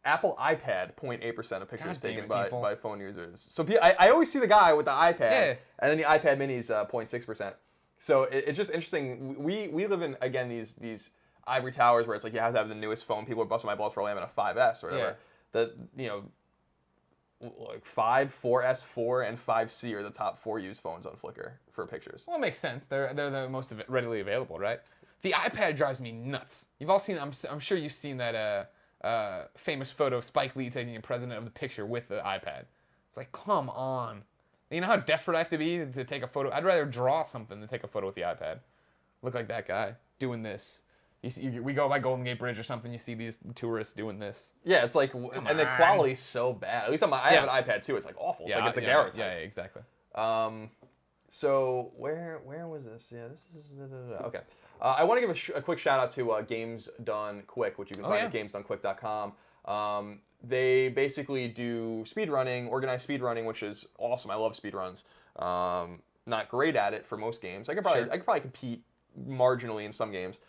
Apple iPad, 0.8% of pictures taken by phone users. So I always see the guy with the iPad, and then the iPad Mini is 0.6%. So it's just interesting. We live in, again, these ivory towers where it's like you have to have the newest phone. People are busting my balls for having a 5S or whatever. Like 5, 4S, 4, and 5C are the top 4 used phones on Flickr for pictures. Well, it makes sense. They're the most readily available, right? The iPad drives me nuts. You've all seen. I'm sure you've seen that famous photo of Spike Lee taking a president of the picture with the iPad. It's like, come on. You know how desperate I have to be to take a photo? I'd rather draw something than take a photo with the iPad. Look like that guy doing this. We go by Golden Gate Bridge or something. You see these tourists doing this. Yeah, it's like, and the quality's so bad. At least I have an iPad too. It's like awful. It's like it's a Garrett type. Yeah, exactly. So where was this? Yeah, this is okay. I want to give a quick shout out to Games Done Quick, which you can find at gamesdonequick.com. They basically do speedrunning, organized speedrunning, which is awesome. I love speedruns. Not great at it for most games. I could probably compete marginally in some games.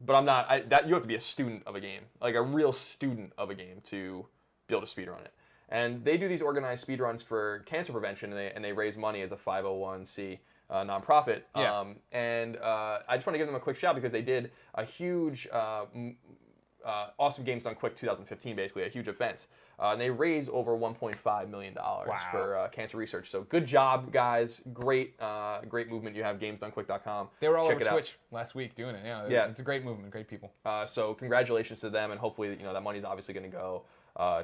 but I'm not. You have to be a student of a game, like a real student of a game, to be able to speedrun it. And they do these organized speedruns for cancer prevention, and they raise money as a 501c nonprofit. Yeah. I just want to give them a quick shout because they did a huge Awesome Games Done Quick 2015, basically a huge event, and they raised over $1.5 million for cancer research. So good job, guys! Great movement you have. GamesDoneQuick.com. They were all over Twitch last week doing it. Yeah, it's a great movement, great people. So congratulations to them, and hopefully that money's obviously going to go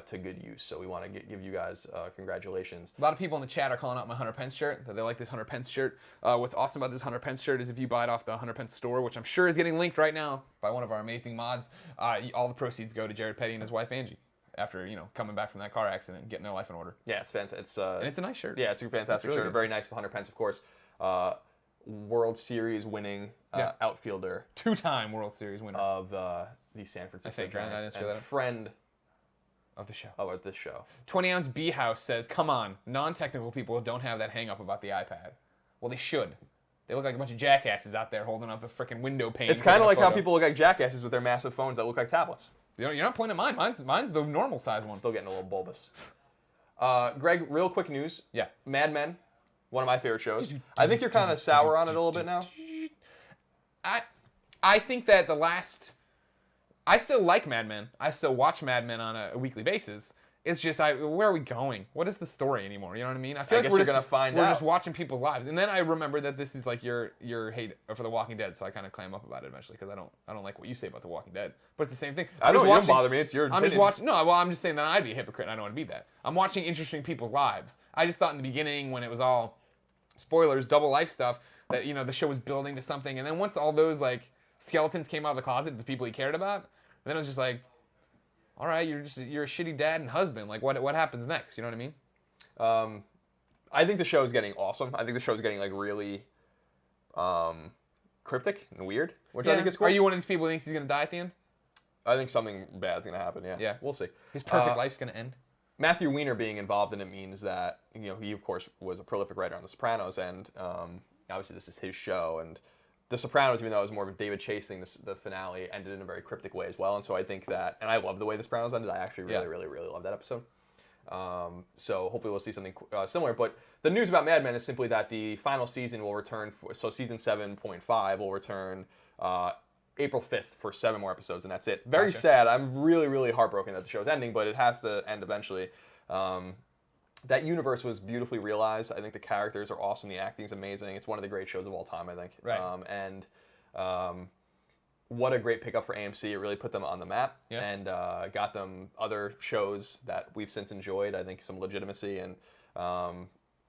to good use. So we want to give you guys congratulations. A lot of people in the chat are calling out my 100 pence shirt. That they like this 100 pence shirt. What's awesome about this 100 pence shirt is if you buy it off the 100 pence store, which I'm sure is getting linked right now by one of our amazing mods, all the proceeds go to Jared Petty and his wife Angie after coming back from that car accident and getting their life in order. Yeah, it's fantastic. And it's a nice shirt. Yeah, it's a fantastic shirt. Very nice 100 pence, of course. World Series winning outfielder, 2-time World Series winner of the San Francisco Giants, and friend of the show. Of this show. 20-ounce B House says, "Come on, non-technical people don't have that hang up about the iPad." Well, they should. They look like a bunch of jackasses out there holding up a freaking window pane. It's kind of like how people look like jackasses with their massive phones that look like tablets. You're not pointing at mine. Mine's the normal size one. Still getting a little bulbous. Greg, real quick news. Yeah. Mad Men, one of my favorite shows. I think you're kind of sour on it a little bit now. I think that I still like Mad Men. I still watch Mad Men on a weekly basis. It's just, where are we going? What is the story anymore? You know what I mean? I feel like we're gonna find out. We're just watching people's lives, and then I remember that this is like your hate for The Walking Dead, so I kind of clam up about it eventually because I don't like what you say about The Walking Dead, but it's the same thing. I don't. You don't bother me. It's your opinion. I'm just watching. No, well, I'm just saying that I'd be a hypocrite. And I don't want to be that. I'm watching interesting people's lives. I just thought in the beginning when it was all spoilers, double life stuff, that the show was building to something, and then once all those like skeletons came out of the closet, the people he cared about, then it was just like, all right, you're a shitty dad and husband. Like, what happens next? You know what I mean? I think the show is getting awesome. I think the show is getting like really cryptic and weird, which I think is cool. Are you one of these people who thinks he's gonna die at the end? I think something bad's gonna happen. Yeah. Yeah. We'll see. His perfect life's gonna end. Matthew Weiner being involved in it means that he of course was a prolific writer on The Sopranos, and obviously this is his show, and The Sopranos, even though it was more of a David Chase thing, the finale ended in a very cryptic way as well. And so I think that, and I love the way The Sopranos ended. I actually really love that episode. So hopefully we'll see something similar. But the news about Mad Men is simply that the final season will return, so season 7.5 will return April 5th for 7 more episodes, and that's it. Very sad. I'm really heartbroken that the show's ending, but it has to end eventually. That universe was beautifully realized. I think the characters are awesome. The acting's amazing. It's one of the great shows of all time, I think. Right. What a great pickup for AMC. It really put them on the map and got them other shows that we've since enjoyed. I think some legitimacy, and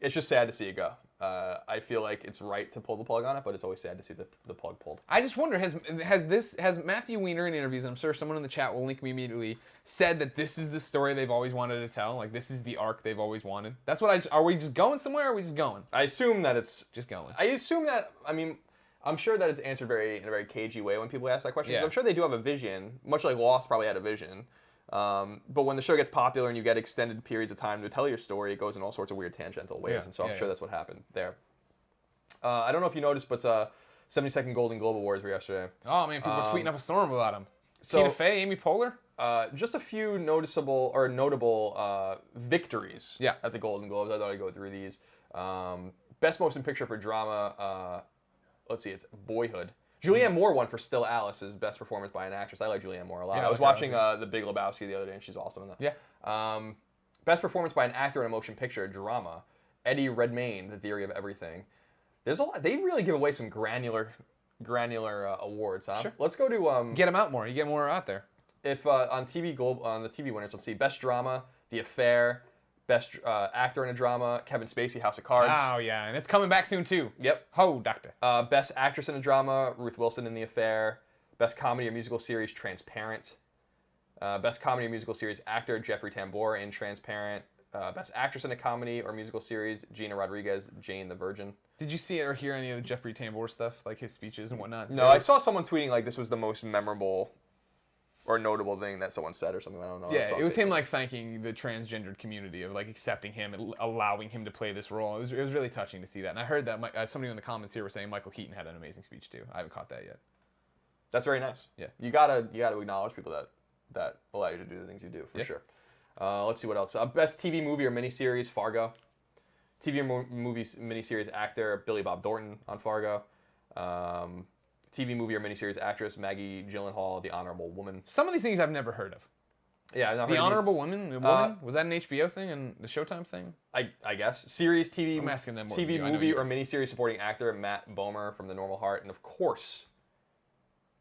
it's just sad to see it go. I feel like it's right to pull the plug on it, but it's always sad to see the plug pulled. I just wonder, has Matthew Weiner in interviews, and I'm sure someone in the chat will link me immediately, said that this is the story they've always wanted to tell? Like, this is the arc they've always wanted? That's what are we just going somewhere, or are we just going? I assume that it's... Just going. I assume that, I'm sure that it's answered in a very cagey way when people ask that question. Yeah. I'm sure they do have a vision, much like Lost probably had a vision. But when the show gets popular and you get extended periods of time to tell your story, it goes in all sorts of weird tangential ways. And so I'm sure that's what happened there. I don't know if you noticed, but 72nd Golden Globe Awards were yesterday. Oh, man, people were tweeting up a storm about him. Tina Fey, Amy Poehler? Just a few notable victories at the Golden Globes. I thought I'd go through these. Best Motion Picture for Drama, let's see, it's Boyhood. Julianne Moore won for Still Alice as best performance by an actress. I like Julianne Moore a lot. I was watching The Big Lebowski the other day, and she's awesome in that. Yeah. Best performance by an actor in a motion picture, drama. Eddie Redmayne, The Theory of Everything. There's a lot. They really give away some granular awards, huh? Sure. Let's go to get them out more. You get more out there. If on TV Globe, on the TV winners, let's see. Best drama, The Affair. Best actor in a drama, Kevin Spacey, House of Cards. Oh, yeah, and it's coming back soon, too. Yep. Ho, doctor. Best actress in a drama, Ruth Wilson in The Affair. Best comedy or musical series, Transparent. Best comedy or musical series actor, Jeffrey Tambor in Transparent. Best actress in a comedy or musical series, Gina Rodriguez, Jane the Virgin. Did you see or hear any of the Jeffrey Tambor stuff, like his speeches and whatnot? No, I saw someone tweeting like this was the most memorable or notable thing that someone said or something. I don't know. Yeah, it was him like thanking the transgendered community of like accepting him and allowing him to play this role. It was really touching to see that. And I heard that somebody in the comments here was saying Michael Keaton had an amazing speech too. I haven't caught that yet. That's very nice. Yeah. You gotta acknowledge people that allow you to do the things you do, for sure. Let's see what else. Best TV movie or miniseries, Fargo. TV or movie miniseries actor, Billy Bob Thornton on Fargo. TV movie or miniseries actress, Maggie Gyllenhaal, The Honorable Woman. Some of these things I've never heard of. Yeah, I've not heard The of Honorable these. Woman? Was that an HBO thing and the Showtime thing? I guess. Series, TV, I'm asking them more TV than you. movie or miniseries supporting actor, Matt Bomer from The Normal Heart. And of course,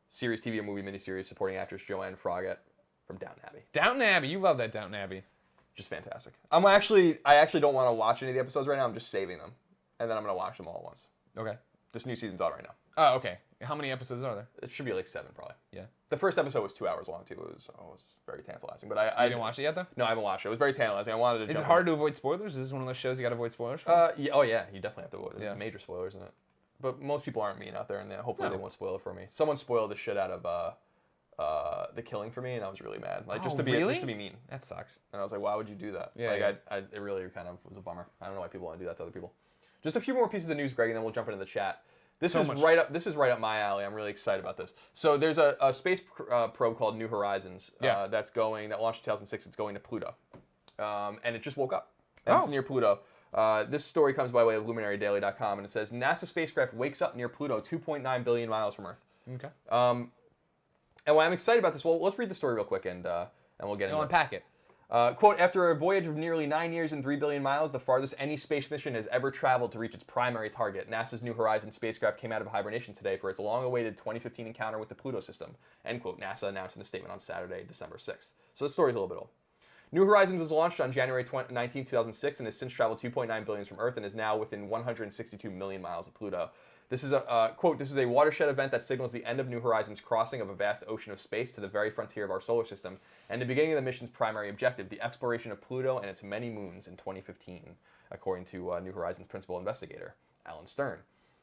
series, TV, or movie miniseries supporting actress, Joanne Froggatt from Downton Abbey. Downton Abbey. You love that Downton Abbey. Just fantastic. I actually don't want to watch any of the episodes right now. I'm just saving them. And then I'm going to watch them all at once. Okay. This new season's out right now. Oh, okay. How many episodes are there? It should be like 7, probably. Yeah. The first episode was 2 hours long, too. It was very tantalizing. But You didn't watch it yet, though? No, I haven't watched it. It was very tantalizing. I wanted to Is jump it hard in. to avoid spoilers? Is this one of those shows you got to avoid spoilers for? Yeah, you definitely have to avoid major spoilers in it. But most people aren't mean out there, and hopefully they won't spoil it for me. Someone spoiled the shit out of The Killing for me, and I was really mad. Like just to be mean. That sucks. And I was like, why would you do that? Yeah, it really kind of was a bummer. I don't know why people want to do that to other people. Just a few more pieces of news, Greg, and then we'll jump into the chat. This is right up my alley. I'm really excited about this. So there's a space probe called New Horizons that launched in 2006. It's going to Pluto, and it just woke up. And it's near Pluto. This story comes by way of LuminaryDaily.com, and it says NASA spacecraft wakes up near Pluto, 2.9 billion miles from Earth. Okay. And why I'm excited about this, well, let's read the story real quick, and we'll get into it. Unpack it. Quote, after a voyage of nearly 9 years and 3 billion miles, the farthest any space mission has ever traveled to reach its primary target, NASA's New Horizons spacecraft came out of hibernation today for its long-awaited 2015 encounter with the Pluto system, end quote, NASA announced in a statement on Saturday, December 6th. So this story's a little bit old. New Horizons was launched on January 19, 2006, and has since traveled 2.9 billion from Earth and is now within 162 million miles of Pluto. This is a, quote, this is a watershed event that signals the end of New Horizons' crossing of a vast ocean of space to the very frontier of our solar system, and the beginning of the mission's primary objective, the exploration of Pluto and its many moons in 2015, according to New Horizons principal investigator, Alan Stern.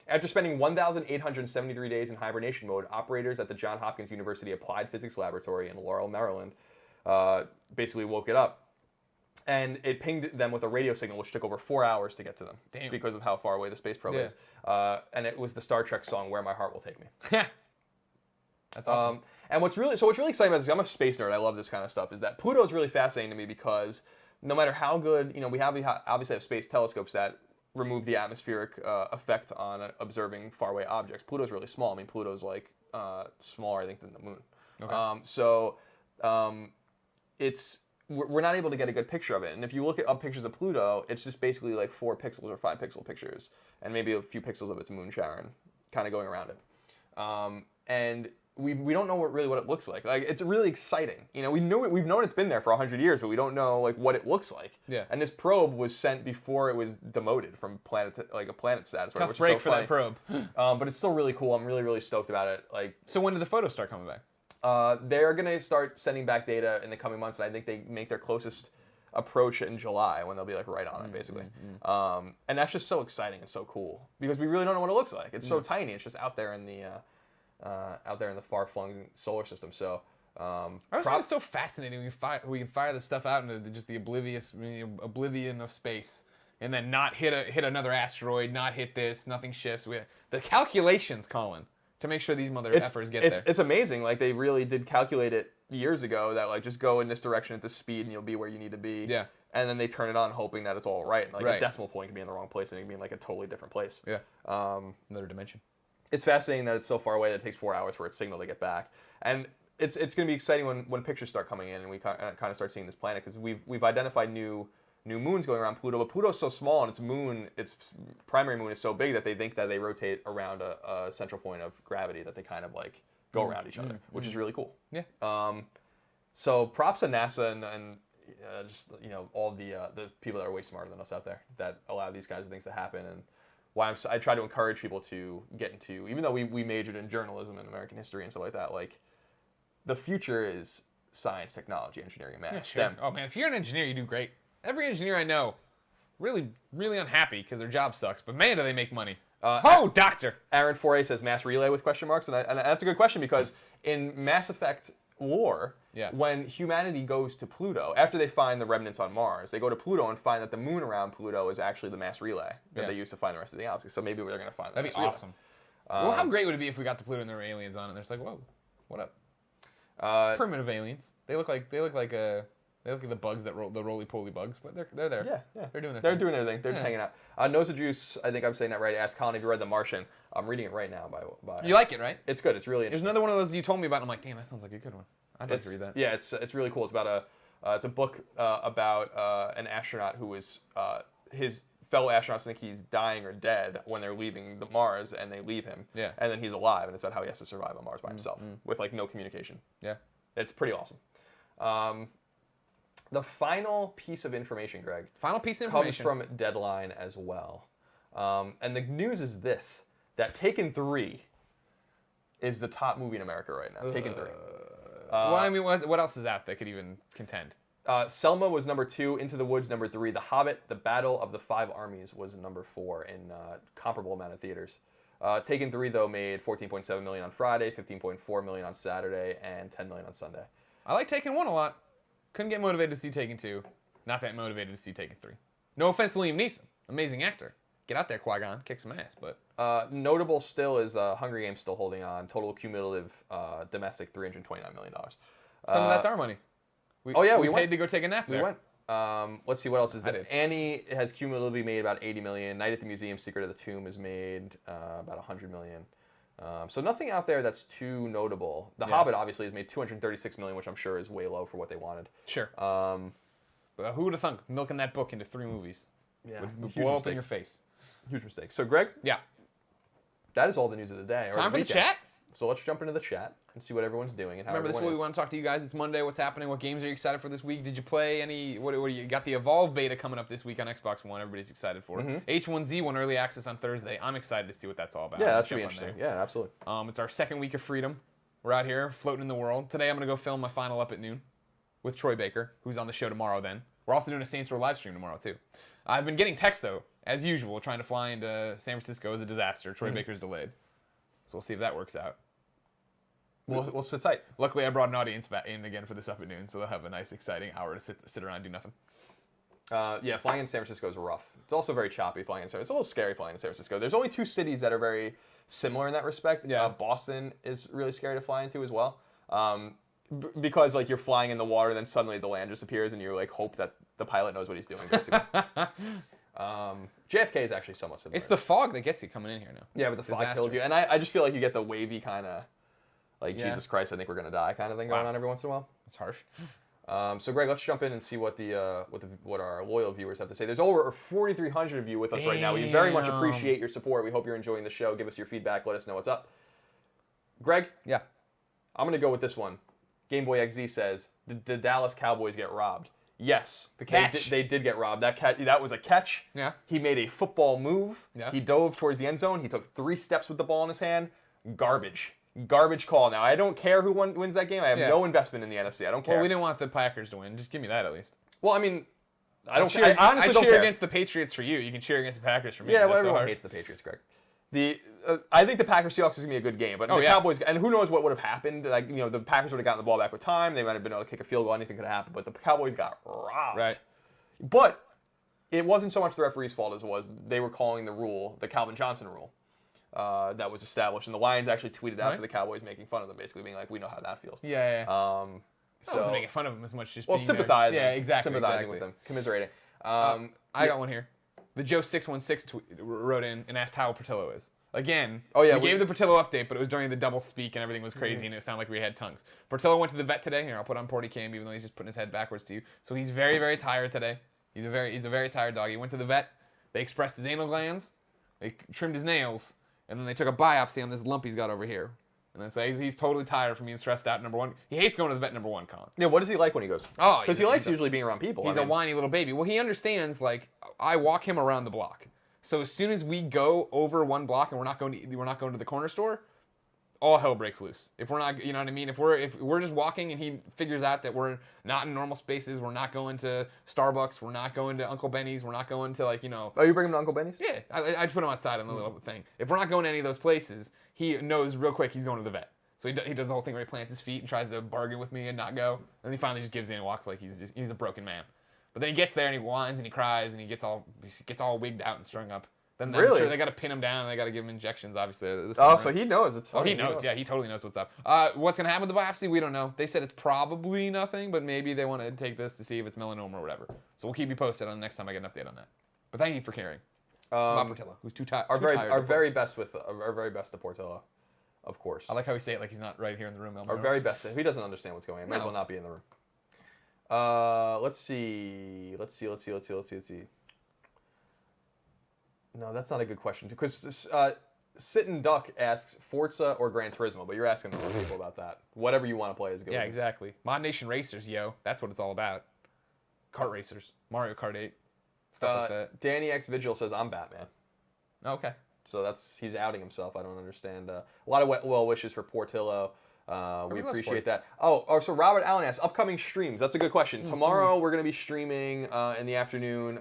After spending 1,873 days in hibernation mode, operators at the Johns Hopkins University Applied Physics Laboratory in Laurel, Maryland, basically woke it up. And it pinged them with a radio signal, which took over 4 hours to get to them. Damn. Because of how far away the space probe is. And it was the Star Trek song, Where My Heart Will Take Me. That's awesome. And what's really exciting about this, I'm a space nerd, I love this kind of stuff, is that Pluto is really fascinating to me because no matter how good, we obviously have space telescopes that remove the atmospheric effect on observing faraway objects. Pluto's really small. I mean, Pluto's like smaller, I think, than the moon. Okay. We're not able to get a good picture of it. And if you look at pictures of Pluto, it's just basically like 4 pixels or 5 pixel pictures, and maybe a few pixels of its moon shower and kind of going around it. And we don't know what it looks like. Like, it's really exciting. We've known it's been there for 100 years, but we don't know like what it looks like. Yeah. And this probe was sent before it was demoted from planet to, like a planet status. Tough which break is so for funny. that probe. But it's still really cool. I'm really, really stoked about it. Like, So when did the photos start coming back? they're going to start sending back data in the coming months, and I think they make their closest approach in July when they'll be like right on it, basically. And that's just so exciting and so cool because we really don't know what it looks like. It's so tiny. It's just out there in the far-flung solar system. So I just find it so fascinating. We can fire this stuff out into just the oblivion of space, and then not hit another asteroid, not hit this, nothing shifts. The calculations, Colin, to make sure these effers get there. It's amazing. Like, they really did calculate it years ago that like just go in this direction at this speed and you'll be where you need to be. Yeah. And then they turn it on hoping that it's all right. And like a decimal point can be in the wrong place and it can be in like a totally different place. Yeah. Another dimension. It's fascinating that it's so far away that it takes 4 hours for its signal to get back. And it's going to be exciting when pictures start coming in and we kind of start seeing this planet because we've identified new moons going around Pluto, but Pluto's so small and its primary moon is so big that they think that they rotate around a central point of gravity that they kind of like go around each other, which is really cool. Yeah. So props to NASA and just all the people that are way smarter than us out there that allow these kinds of things to happen, and why I try to encourage people to get into, even though we majored in journalism and American history and stuff like that, like the future is science, technology, engineering, and math, Yeah, STEM. Sure. Oh man, if you're an engineer, you do great. Every engineer I know, really, really unhappy because their job sucks. But man, do they make money! Doctor. Aaron Foray says mass relay with question marks, and that's a good question because in Mass Effect lore, when humanity goes to Pluto, after they find the remnants on Mars, they go to Pluto and find that the moon around Pluto is actually the mass relay that they used to find the rest of the galaxy. So maybe they're going to find that. That'd be awesome. Well, how great would it be if we got to Pluto and there were aliens on it? And they're just like, whoa. What up? Primitive aliens. They look like the bugs that roll the roly-poly bugs, but they're there. Yeah. They're doing their They're thing. doing their thing. They're just hanging out. Noza Juice, I think I'm saying that right. Asked Colin if you read The Martian. I'm reading it right now. By You like it, right? It's good. It's really There's interesting. another one of those you told me about. And I'm like, damn, that sounds like a good one. I'd like to read that. Yeah, it's really cool. It's about it's a book about an astronaut who is his fellow astronauts think he's dying or dead when they're leaving the Mars, and they leave him. Yeah. And then he's alive, and it's about how he has to survive on Mars by himself with like no communication. Yeah. It's pretty awesome. The final piece of information, Greg. Final piece of comes information from Deadline as well. And the news is this: that Taken 3 is the top movie in America right now. Taken 3. Well, I mean, what else is out that could even contend? Selma was number 2, Into the Woods number 3, The Hobbit, The Battle of the Five Armies was number 4 in comparable amount of theaters. Taken 3 though made 14.7 million on Friday, 15.4 million on Saturday, and 10 million on Sunday. I like Taken 1 a lot. Couldn't get motivated to see Taken 2. Not that motivated to see Taken 3. No offense to Liam Neeson, amazing actor. Get out there, Qui-Gon, kick some ass. But notable still is Hunger Games still holding on. Total cumulative domestic $329 million. Some of that's our money. We we paid went. to go take a nap there. We went. Let's see what else is I there. did. Annie has cumulatively made about 80 million. Night at the Museum, Secret of the Tomb has made about 100 million. So nothing out there that's too notable. The Hobbit obviously has made 236 million, which I'm sure is way low for what they wanted. Sure. But who would have thunk milking that book into 3 movies? Yeah, Would huge blow up mistake. in your face. Huge mistake. So Greg, Yeah. that is all the news of the day. or Time for the weekend. chat. So let's jump into the chat and see what everyone's doing and how Remember, this is everyone what we is. want to talk to you guys. It's Monday. What's happening? What games are you excited for this week? Did you play any? What do you got? The Evolve beta coming up this week on Xbox One. Everybody's excited for it. H1Z1 early access on Thursday. I'm excited to see what that's all about. Yeah, that Let's should be jump on interesting. there. Yeah, absolutely. It's our second week of freedom. We're out here floating in the world. Today I'm going to go film my final up at noon with Troy Baker, who's on the show tomorrow then. We're also doing a Saints Row live stream tomorrow too. I've been getting texts though, as usual, trying to fly into San Francisco is a disaster. Troy Baker's delayed. So we'll see if that works out. We'll sit tight. Luckily, I brought an audience back in again for this up at noon, so they'll have a nice, exciting hour to sit around and do nothing. Yeah, flying in San Francisco is rough. It's also very choppy flying in San Francisco. It's a little scary flying in San Francisco. There's only 2 cities that are very similar in that respect. Yeah. Boston is really scary to fly into as well. Because like you're flying in the water and then suddenly the land just appears and you like hope that the pilot knows what he's doing, basically. JFK is actually somewhat similar. It's the fog that gets you coming in here now. Yeah, but the fog Disaster. kills you. And I just feel like you get the wavy kind of, like, Yeah. Jesus Christ, I think we're going to die kind of thing going Wow. on every once in a while. It's harsh. So Greg, let's jump in and see what our loyal viewers have to say. There's over 4,300 of you with us right now. We very much Damn. appreciate your support. We hope you're enjoying the show. Give us your feedback. Let us know what's up. Greg, Yeah. I'm going to go with this one. Game Boy XZ says, did the Dallas Cowboys get robbed? Yes. The catch. They did get robbed. That was a catch. Yeah. He made a football move. Yeah. He dove towards the end zone. He took 3 steps with the ball in his hand. Garbage call. Now, I don't care who wins that game. I have Yeah. no investment in the NFC. I don't care. Well, we didn't want the Packers to win. Just give me that at least. Well, I mean, I don't cheer, I honestly I don't cheer care. against the Patriots for you. You can cheer against the Packers for me. Yeah, well, That's everyone hard. hates the Patriots, Greg. I think the Packers Seahawks is gonna be a good game, but the yeah. Cowboys, and who knows what would have happened? Like, the Packers would have gotten the ball back with time. They might have been able to kick a field goal. Anything could have happened, but the Cowboys got robbed. Right. But it wasn't so much the referee's fault as it was they were calling the rule, the Calvin Johnson rule, that was established, and the Lions actually tweeted out Right. to the Cowboys making fun of them, basically being like, "We know how that feels." Yeah. So I wasn't making fun of them as much. Just well, being there. sympathizing. Yeah, exactly. Sympathizing exactly. with them, commiserating. I got one here. The Joe616 wrote in and asked how Portillo is. Again, Oh, yeah, we we- gave the Portillo update, but it was during the double speak and everything was crazy and it sounded like we had tongues. Portillo went to the vet today. Here, I'll put on Porty Cam, even though he's just putting his head backwards to you. So he's very, very tired today. He's a very tired dog. He went to the vet. They expressed his anal glands. They trimmed his nails, and then they took a biopsy on this lump he's got over here. And then so he's totally tired from being stressed out. Number one, he hates going to the vet. Number one, Colin. Yeah, what does he like when he goes? Oh, because he likes usually being around people. He's a whiny little baby. Well, he understands, like, I walk him around the block. So as soon as we go over one block and we're not going to the corner store, all hell breaks loose. If we're not, you know what I mean? If we're just walking and he figures out that we're not in normal spaces, we're not going to Starbucks, we're not going to Uncle Benny's, we're not going to Oh, you bring him to Uncle Benny's? yeah, I put him outside on the little thing. If we're not going to any of those places, he knows real quick he's going to the vet. So he does the whole thing where he plants his feet and tries to bargain with me and not go. And he finally just gives in and walks like he's a broken man. But then he gets there and he whines and he cries and he gets all wigged out and strung up. Then Really? I'm sure they got to pin him down and they got to give him injections, obviously. So he knows. It's funny. He knows. Yeah, he totally knows what's up. What's going to happen with the biopsy, we don't know. They said it's probably nothing, but maybe they want to take this to see if it's melanoma or whatever. So we'll keep you posted on the next time I get an update on that. But thank you for caring. Bob Portillo, who's too tired. Our very best to Portillo, of course. I like how we say it like he's not right here in the room. Our very best. If he doesn't understand what's going on, he might as well not be in the room. Let's see. No, that's not a good question. Because Sit and Duck asks Forza or Gran Turismo, but you're asking other people about that. Whatever you want to play is good. Yeah, exactly. Mod Nation Racers, yo. That's what it's all about. Kart racers. Mario Kart 8. Stuff like that. Danny X Vigil says, I'm Batman. Okay. So he's outing himself. I don't understand. A lot of well wishes for Portillo. We appreciate that. So Robert Allen asks, upcoming streams. That's a good question. Tomorrow we're going to be streaming in the afternoon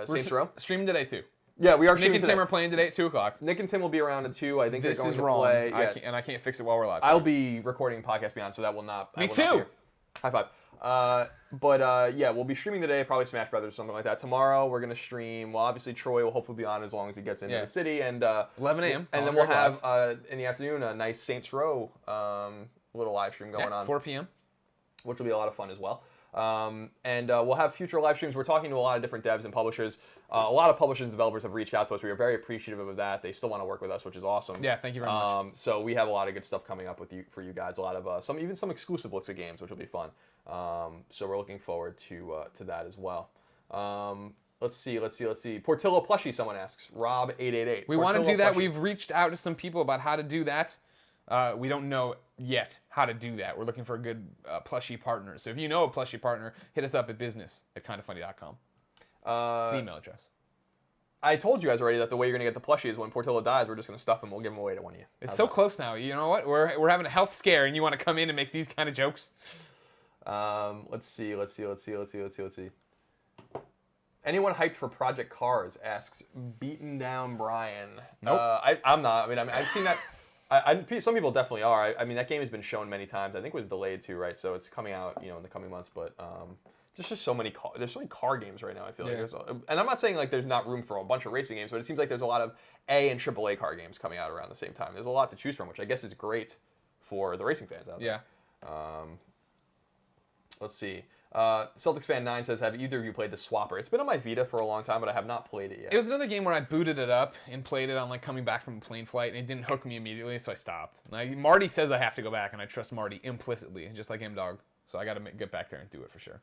Saints Row. Streaming today, too. Yeah, we are Nick streaming and Tim are playing today at 2 o'clock. Nick and Tim will be around at 2. I think This they're going is to wrong. play. Yeah. And I can't fix it while we're live. I'll be recording Podcast Beyond, so that will not. Me too. High five. But yeah, we'll be streaming today, probably Smash Brothers or something like that. Tomorrow we're going to stream. Well, obviously Troy will hopefully be on as long as he gets into the city. And 11 a.m. And then we'll have in the afternoon a nice Saints Row little live stream going on. 4 p.m. Which will be a lot of fun as well. And we'll have future live streams. We're talking to a lot of different devs and publishers. A lot of publishers and developers have reached out to us. We are very appreciative of that. They still want to work with us, which is awesome. Yeah, thank you very much. So we have a lot of good stuff coming up for you guys. A lot of even some exclusive looks at games, which will be fun. So we're looking forward to that as well. Let's see. Portillo plushie, someone asks. Rob888. We want to do that. We've reached out to some people about how to do that. We don't know yet how to do that. We're looking for a good plushie partner. So if you know a plushie partner, hit us up at business@kindafunny.com. It's an email address. I told you guys already that the way you're going to get the plushie is when Portillo dies, we're just going to stuff him. We'll give him away to one of you. It's so close now. You know what? We're having a health scare, and you want to come in and make these kind of jokes? Let's see. Anyone hyped for Project Cars? Asks Beaten Down Brian. Nope. I'm not. I mean, I've seen that. Some people definitely are. I mean, that game has been shown many times. I think it was delayed too, right? So it's coming out, in the coming months. But there's just so many car games right now. I feel like and I'm not saying like there's not room for a bunch of racing games, but it seems like there's a lot of A and AAA car games coming out around the same time. There's a lot to choose from, which I guess is great for the racing fans out there. Yeah. Let's see. Celtics fan 9 says, have either of you played the Swapper? It's been on my Vita for a long time, but I have not played it yet. It was another game where I booted it up and played it on like coming back from a plane flight, and it didn't hook me immediately, so I stopped. Marty says I have to go back, and I trust Marty implicitly, just like M-Dog. So I got to get back there and do it for sure.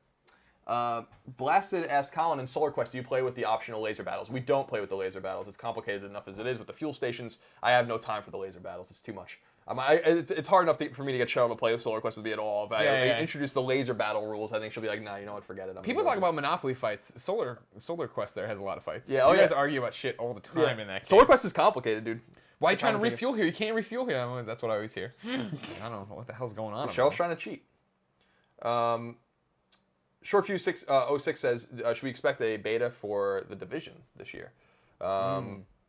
Blasted asks Colin, in Solar Quest, do you play with the optional laser battles? We don't play with the laser battles. It's complicated enough as it is with the fuel stations. I have no time for the laser battles. It's too much. It's hard enough for me to get Cheryl to play with Solar Quest with me at all. If I introduce the laser battle rules, I think she'll be like, nah, you know what, forget it. People talk about Monopoly fights. Solar Quest there has a lot of fights. Yeah, you guys argue about shit all the time in that game. Solar Quest is complicated, dude. Why are you trying to refuel here? You can't refuel here. That's what I always hear. I don't know what the hell's going on. Cheryl's trying to cheat. Shortview06 says, should we expect a beta for The Division this year?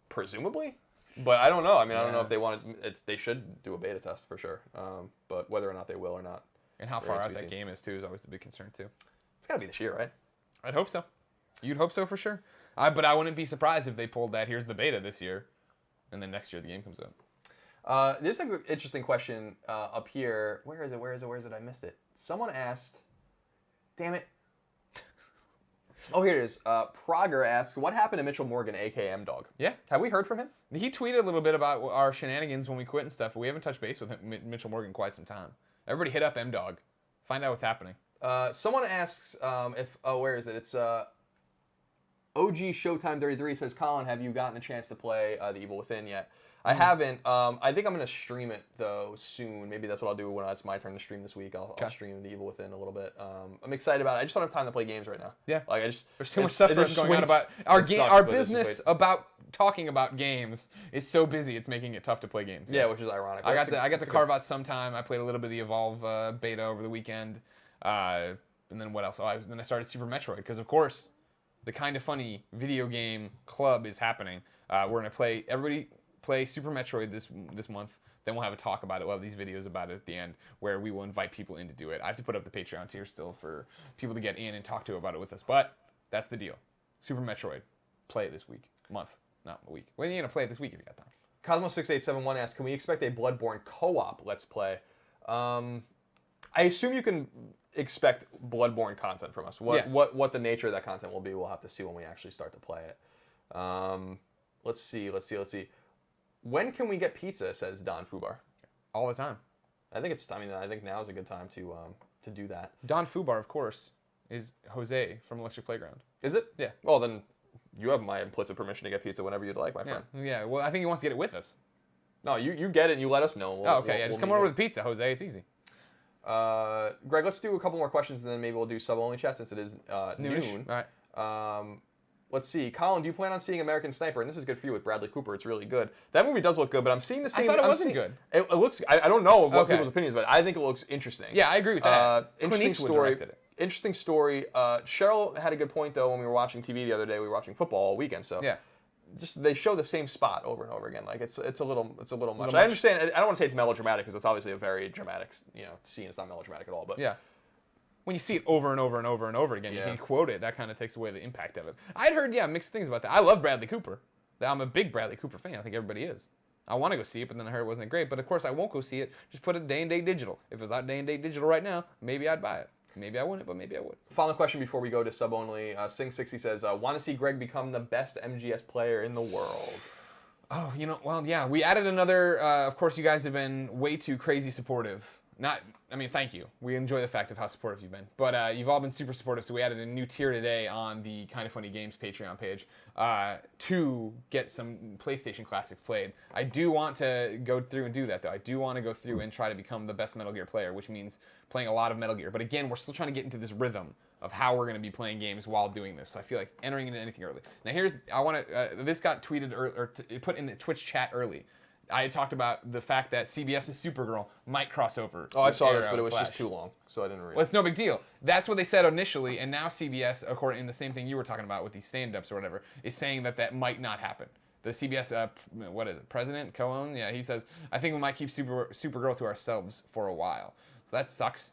Presumably. But I don't know. I mean, I don't know if they want it. They should do a beta test for sure. But whether or not they will or not. And how far out that game is, too, is always the big concern, too. It's got to be this year, right? I'd hope so. You'd hope so for sure. But I wouldn't be surprised if they pulled that, here's the beta this year, and then next year the game comes out. There's an interesting question up here. Where is it? I missed it. Someone asked, damn it. Oh, here it is. Prager asks, what happened to Mitchell Morgan, a.k.a. M-Dog? Yeah. Have we heard from him? He tweeted a little bit about our shenanigans when we quit and stuff, but we haven't touched base with him, Mitchell Morgan, quite some time. Everybody hit up M-Dog. Find out what's happening. Someone asks where is it? It's OG Showtime 33 says, Colin, have you gotten a chance to play The Evil Within yet? I haven't. I think I'm going to stream it, though, soon. Maybe that's what I'll do when it's my turn to stream this week. I'll stream The Evil Within a little bit. I'm excited about it. I just don't have time to play games right now. Yeah. There's too much stuff going on about... Our business about talking about games is so busy, it's making it tough to play games. Yeah, which is ironic. I got to carve out some time. I played a little bit of the Evolve beta over the weekend. And then what else? Then I started Super Metroid, because, of course, the Kinda Funny video game club is happening. We're going to play Super Metroid this month. Then we'll have a talk about it. We'll have these videos about it at the end where we will invite people in to do it. I have to put up the Patreon tier still for people to get in and talk to about it with us. But that's the deal. Super Metroid. Play it this month. Not a week. When are you going to play it this week if you got time? Cosmo6871 asks, can we expect a Bloodborne co-op Let's Play? I assume you can expect Bloodborne content from us. What the nature of that content will be, we'll have to see when we actually start to play it. Let's see. When can we get pizza, says Don Fubar. All the time. I think now is a good time to do that. Don Fubar, of course, is Jose from Electric Playground. Is it? Yeah. Well, then you have my implicit permission to get pizza whenever you'd like, my friend. Yeah, well, I think he wants to get it with us. No, you get it and you let us know. Just come over with pizza, Jose. It's easy. Greg, let's do a couple more questions and then maybe we'll do sub-only chat since it is noon. All right. Let's see. Colin, do you plan on seeing American Sniper? And this is good for you with Bradley Cooper. It's really good. That movie does look good, but I'm seeing the same... I thought it wasn't good. It looks... I don't know what people's opinions, but I think it looks interesting. Yeah, I agree with that. Interesting story. Interesting story. Cheryl had a good point, though, when we were watching TV the other day. We were watching football all weekend, so... Yeah. Just they show the same spot over and over again. Like it's a little much. I understand. I don't want to say it's melodramatic because it's obviously a very dramatic scene. It's not melodramatic at all. But yeah, when you see it over and over and over and over again, you can quote it. That kind of takes away the impact of it. I'd heard mixed things about that. I love Bradley Cooper. I'm a big Bradley Cooper fan. I think everybody is. I want to go see it, but then I heard it wasn't great. But of course I won't go see it. Just put it day and date digital. If it was out day and date digital right now, maybe I'd buy it. Maybe I wouldn't, but maybe I would. Final question before we go to sub only. Sing60 says, want to see Greg become the best MGS player in the world. Oh, we added another, of course you guys have been way too crazy supportive. Thank you. We enjoy the fact of how supportive you've been. But you've all been super supportive, so we added a new tier today on the Kinda Funny Games Patreon page to get some PlayStation Classics played. I do want to go through and do that, though. I do want to go through and try to become the best Metal Gear player, which means playing a lot of Metal Gear. But again, we're still trying to get into this rhythm of how we're going to be playing games while doing this. So I feel like entering into anything early. Now this got tweeted or put in the Twitch chat early. I had talked about the fact that CBS's Supergirl might cross over. Oh, I saw this, but it was just too long, so I didn't read it. Well, it's no big deal. That's what they said initially, and now CBS, according to the same thing you were talking about with these stand-ups or whatever, is saying that might not happen. The CBS, president, Colin? Yeah, he says, I think we might keep Supergirl to ourselves for a while. So that sucks.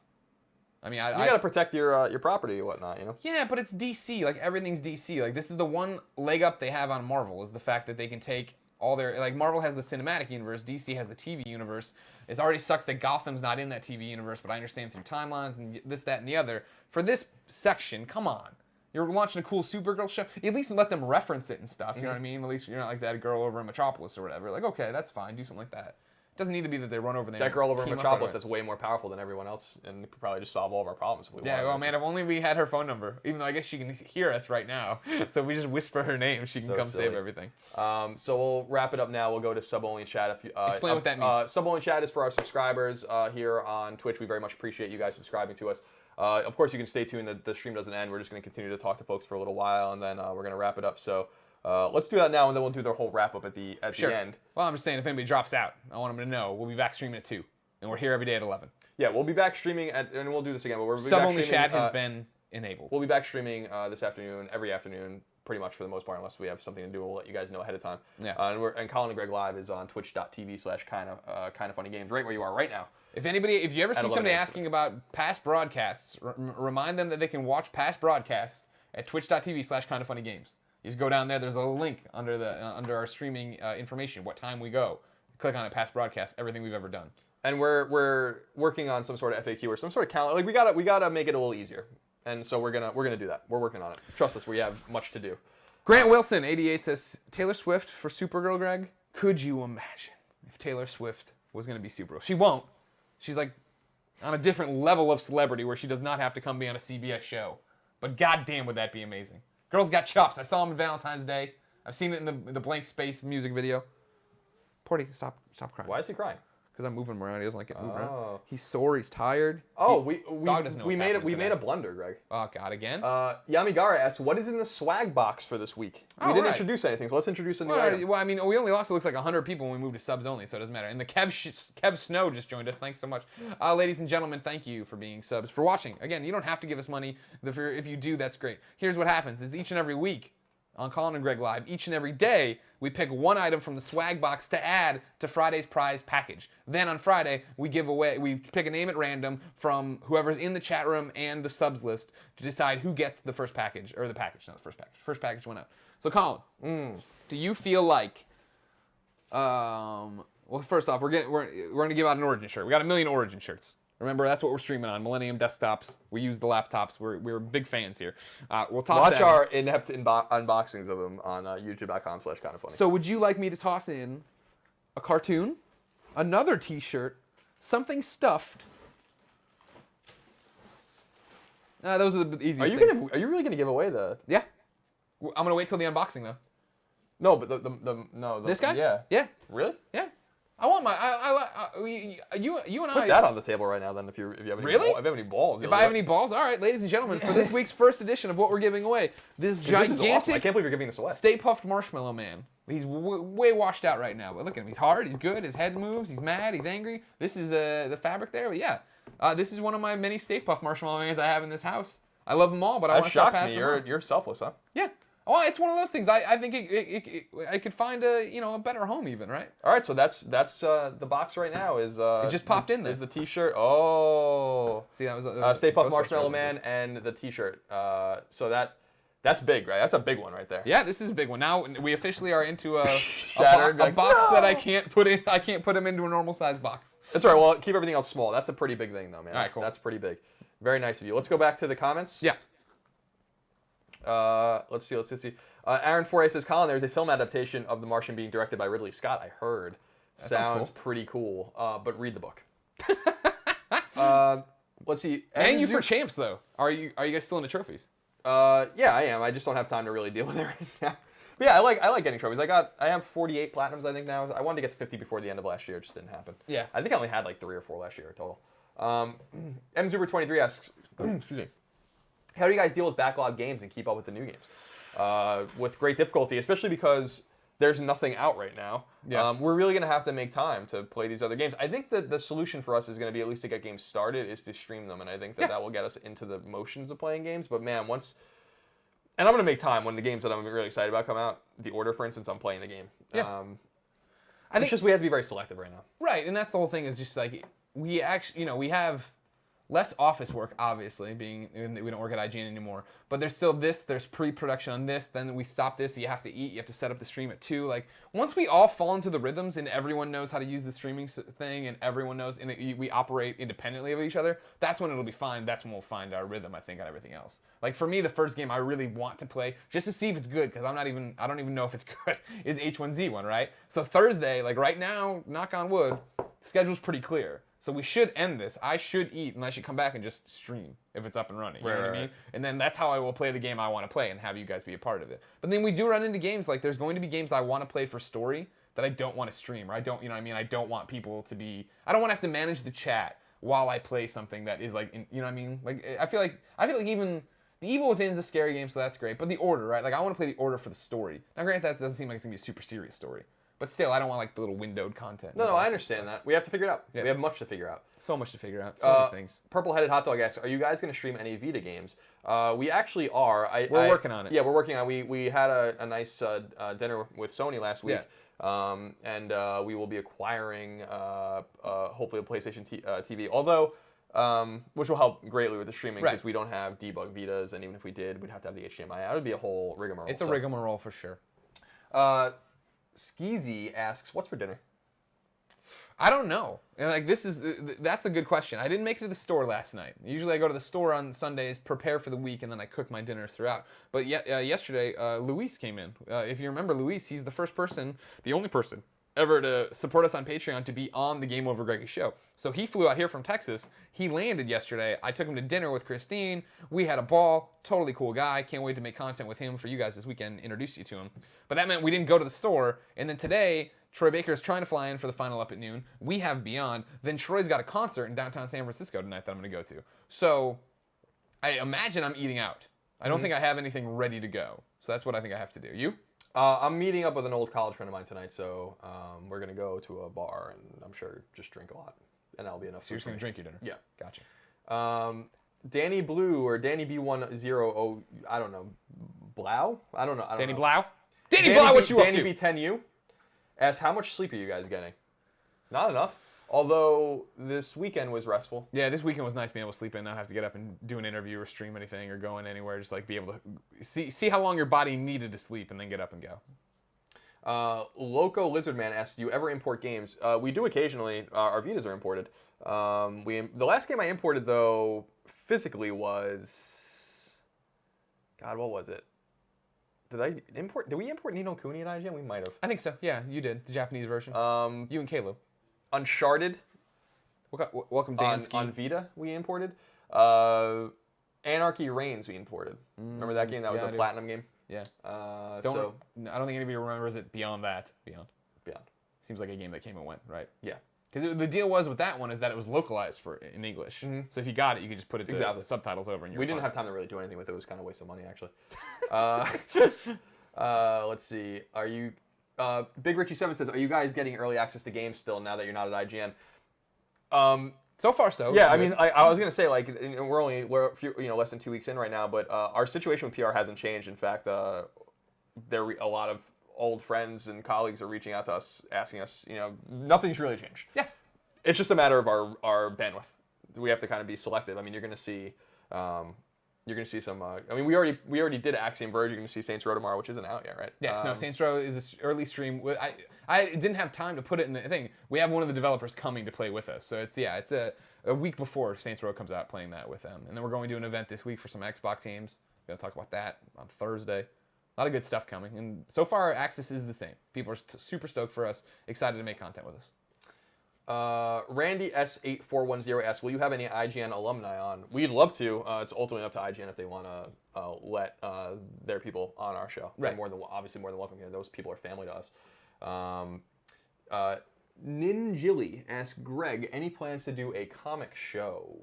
I mean, you gotta protect your property and whatnot, Yeah, but it's DC. Like, everything's DC. Like, this is the one leg up they have on Marvel, is the fact that they can take all their, like, Marvel has the cinematic universe, DC has the TV universe. It already sucks that Gotham's not in that TV universe, but I understand through timelines and this, that, and the other. For this section, come on. You're launching a cool Supergirl show. At least let them reference it and stuff, you know what I mean? At least you're not like that girl over in Metropolis or whatever. Like, okay, that's fine. Do something like that. It doesn't need to be that they run over there. That girl over in Metropolis that's way more powerful than everyone else and could probably just solve all of our problems if we wanted. Well, man, if only we had her phone number. Even though I guess she can hear us right now. So if we just whisper her name, she can come save everything. So we'll wrap it up now. We'll go to sub-only chat. Explain what that means. Sub-only chat is for our subscribers here on Twitch. We very much appreciate you guys subscribing to us. Of course, you can stay tuned. The stream doesn't end. We're just going to continue to talk to folks for a little while, and then we're going to wrap it up. So let's do that now, and then we'll do the whole wrap-up at the end. Well, I'm just saying, if anybody drops out, I want them to know we'll be back streaming at 2, and we're here every day at 11. Yeah, we'll be back streaming, and we'll do this again. But we'll be Sub-only chat has been enabled. We'll be back streaming this afternoon, every afternoon, pretty much for the most part, unless we have something to do. We'll let you guys know ahead of time. Yeah. And Colin and Greg Live is on twitch.tv/kindafunnygames, right where you are right now. If you ever see somebody asking about past broadcasts, remind them that they can watch past broadcasts at twitch.tv/kindafunnygames. You just go down there. There's a link under our streaming information. What time we go? Click on it. Past broadcast. Everything we've ever done. And we're working on some sort of FAQ or some sort of calendar. Like we gotta make it a little easier. And so we're gonna do that. We're working on it. Trust us. We have much to do. Grant Wilson 88 says Taylor Swift for Supergirl. Greg, could you imagine if Taylor Swift was gonna be Supergirl? She won't. She's like on a different level of celebrity where she does not have to come be on a CBS show. But goddamn, would that be amazing? Girl's got chops. I saw him on Valentine's Day. I've seen it in the Blank Space music video. Porty, stop crying. Why is he crying? Because I'm moving him around. He doesn't like getting moved around. He's sore. He's tired. Oh, we made a blunder, Greg. Oh God, again? Yamigara asks, "What is in the swag box for this week?" We didn't introduce anything, so let's introduce a new item. Well, I mean, we only lost it looks like 100 people when we moved to subs only, so it doesn't matter. And the Kev Snow just joined us. Thanks so much, ladies and gentlemen. Thank you for being subs, for watching. Again, you don't have to give us money. If you do, that's great. Here's what happens: is each and every week on Colin and Greg Live, each and every day, we pick one item from the swag box to add to Friday's prize package. Then on Friday, we pick a name at random from whoever's in the chat room and the subs list to decide who gets the first package, or the package, not the first package. First package went out. So Colin, do you feel like, well, first off, we're going to give out an Origin shirt. We got 1 million Origin shirts. Remember, that's what we're streaming on, Millennium desktops. We use the laptops. We're big fans here. We'll toss Watch our in-depth unboxings of them on youtube.com/kindafunny. So would you like me to toss in a cartoon, another t-shirt, something stuffed? Those are the easiest things. Are you really going to give away the... Yeah. I'm going to wait till the unboxing, though. No, but this guy? Yeah. Yeah. Really? Yeah. I want my. You and I. Put that on the table right now, then. If you have any really? If you have any balls. If I have any balls, all right, ladies and gentlemen, for this week's first edition of what we're giving away, this gigantic. This is awesome. I can't believe you're giving this away. Stay Puffed Marshmallow Man. He's way washed out right now, but look at him. He's hard. He's good. His head moves. He's mad. He's angry. This is the fabric there, but yeah, this is one of my many Stay Puffed Marshmallow Mans I have in this house. I love them all, but I want to start passing them on. You're selfless, huh? Yeah. Well, it's one of those things. I think I could find a better home even, right? All right, so that's the box right now is it just popped in there. Is the T-shirt? Oh, see that was Stay Puft Marshmallow Man and the T-shirt. So that's big, right? That's a big one right there. Yeah, this is a big one. Now we officially are into a like, box that I can't put in. I can't put them into a normal size box. That's all right. Well, keep everything else small. That's a pretty big thing, though, man. All right, cool. That's pretty big. Very nice of you. Let's go back to the comments. Yeah. Let's see. Aaron Foray says, Colin, there's a film adaptation of The Martian being directed by Ridley Scott. I heard. That sounds cool. pretty cool. But read the book. Let's see. And you for champs though. Are you guys still into trophies? Yeah, I am. I just don't have time to really deal with it right now. But yeah, I like getting trophies. I have 48 platinums, I think now. I wanted to get to 50 before the end of last year. It just didn't happen. Yeah. I think I only had like 3 or 4 last year total. MZuber23 asks, excuse me, how do you guys deal with backlog games and keep up with the new games? With great difficulty, especially because there's nothing out right now. Yeah. We're really going to have to make time to play these other games. I think that the solution for us is going to be, at least to get games started, is to stream them. And I think that that will get us into the motions of playing games. But man, once... And I'm going to make time when the games that I'm really excited about come out. The Order, for instance, I'm playing the game. Yeah. I think it's just we have to be very selective right now. Right, and that's the whole thing, is just like, we actually, we have less office work, obviously, being we don't work at IGN anymore. But there's still there's pre-production on this, then we stop this, you have to eat, you have to set up the stream at 2. Like, once we all fall into the rhythms and everyone knows how to use the streaming thing and everyone knows, and we operate independently of each other, that's when it'll be fine. That's when we'll find our rhythm, I think, on everything else. Like, for me, the first game I really want to play, just to see if it's good, because I don't even know if it's good, is H1Z1, right? So Thursday, like right now, knock on wood, schedule's pretty clear. So we should end this. I should eat, and I should come back and just stream if it's up and running. You know what I mean? And then that's how I will play the game I want to play and have you guys be a part of it. But then we do run into games, like there's going to be games I want to play for story that I don't want to stream, or I don't, I don't want people to be, I don't want to have to manage the chat while I play something that is like, Like, I feel like even The Evil Within's a scary game, so that's great. But The Order, right? Like, I want to play The Order for the story. Now, granted, that doesn't seem like it's going to be a super serious story. But still, I don't want like the little windowed content. No, I understand that. We have to figure it out. Yeah. We have much to figure out. So much to figure out. So many things. Purple-headed hot dog asks, are you guys going to stream any Vita games? We actually are. We're working on it. Yeah, we're working on it. We had a nice dinner with Sony last week. Yeah. And we will be acquiring, hopefully, a PlayStation TV. Although, which will help greatly with the streaming, because we don't have debug Vitas, and even if we did, we'd have to have the HDMI out. It would be a whole rigmarole. It's a rigmarole for sure. Skeezy asks, what's for dinner? I don't know. And like that's a good question. I didn't make it to the store last night. Usually I go to the store on Sundays, prepare for the week, and then I cook my dinners throughout. But yesterday, Luis came in. If you remember Luis, he's the first person, the only person ever to support us on Patreon to be on the Game Over Greggy show. So he flew out here from Texas. He landed yesterday. I took him to dinner with Christine. We had a ball. Totally cool guy. Can't wait to make content with him for you guys this weekend, introduce you to him. But that meant we didn't go to the store. And then today, Troy Baker is trying to fly in for the final up at noon. We have Beyond. Then Troy's got a concert in downtown San Francisco tonight that I'm going to go to. So I imagine I'm eating out. I don't think I have anything ready to go. So that's what I think I have to do. You? I'm meeting up with an old college friend of mine tonight, so we're going to go to a bar and I'm sure just drink a lot. And that'll be enough. So you're just going to drink your dinner? Yeah. Gotcha. Danny Blue or Danny B10, I don't know, Blau? I don't know. Danny know. Blau? Danny Blau, what you up Danny to? B10U asks, how much sleep are you guys getting? Not enough. Although this weekend was restful. Yeah, this weekend was nice being able to sleep in, not have to get up and do an interview or stream anything or go in anywhere. Just like be able to see how long your body needed to sleep and then get up and go. Loco Lizardman asks, do you ever import games? We do occasionally. Our Vitas are imported. The last game I imported, though, physically was... God, what was it? Did we import Ni no Kuni at IGN? We might have. I think so. Yeah, you did. The Japanese version. You and Caleb. Uncharted. Welcome, Dansky. On Vita, we imported. Anarchy Reigns, we imported. Remember that game? That was a platinum game. Yeah. I don't think anybody remembers it beyond that. Beyond. Seems like a game that came and went, right? Yeah. Because the deal was with that one is that it was localized in English. So if you got it, you could just put it to the subtitles over. And we didn't have time to really do anything with it. It was kind of a waste of money, actually. Let's see. Are you... Big Richie 7 says, are you guys getting early access to games still now that you're not at IGN? So far, so. Yeah, I mean, I was gonna say, like, we're a few, less than 2 weeks in right now, but our situation with PR hasn't changed. In fact, a lot of old friends and colleagues are reaching out to us, asking us, nothing's really changed. Yeah, it's just a matter of our bandwidth. We have to kind of be selective. I mean, you're gonna see some. I mean, we already did Axiom Verge. You're gonna see Saints Row tomorrow, which isn't out yet, right? Yeah, no. Saints Row is an early stream. I didn't have time to put it in the thing. We have one of the developers coming to play with us, so it's a week before Saints Row comes out, playing that with them, and then we're going to an event this week for some Xbox games. We're gonna talk about that on Thursday. A lot of good stuff coming, and so far, access is the same. People are super stoked for us, excited to make content with us. Randy S8410 asks, will you have any IGN alumni on? We'd love to. It's ultimately up to IGN if they want to let their people on our show. Right. They're obviously more than welcome here. Those people are family to us. Ninjili asks, Greg, any plans to do a comic show?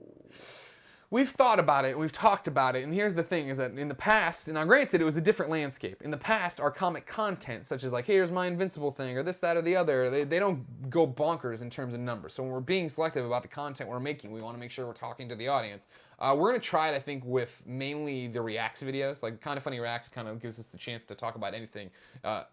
We've thought about it, we've talked about it, and here's the thing, is that in the past, and now granted it was a different landscape, in the past our comic content, such as like, hey, here's my Invincible thing, or this, that, or the other, they don't go bonkers in terms of numbers. So when we're being selective about the content we're making, we want to make sure we're talking to the audience. We're going to try it, I think, with mainly the Reacts videos. Like, Kinda Funny Reacts kind of gives us the chance to talk about anything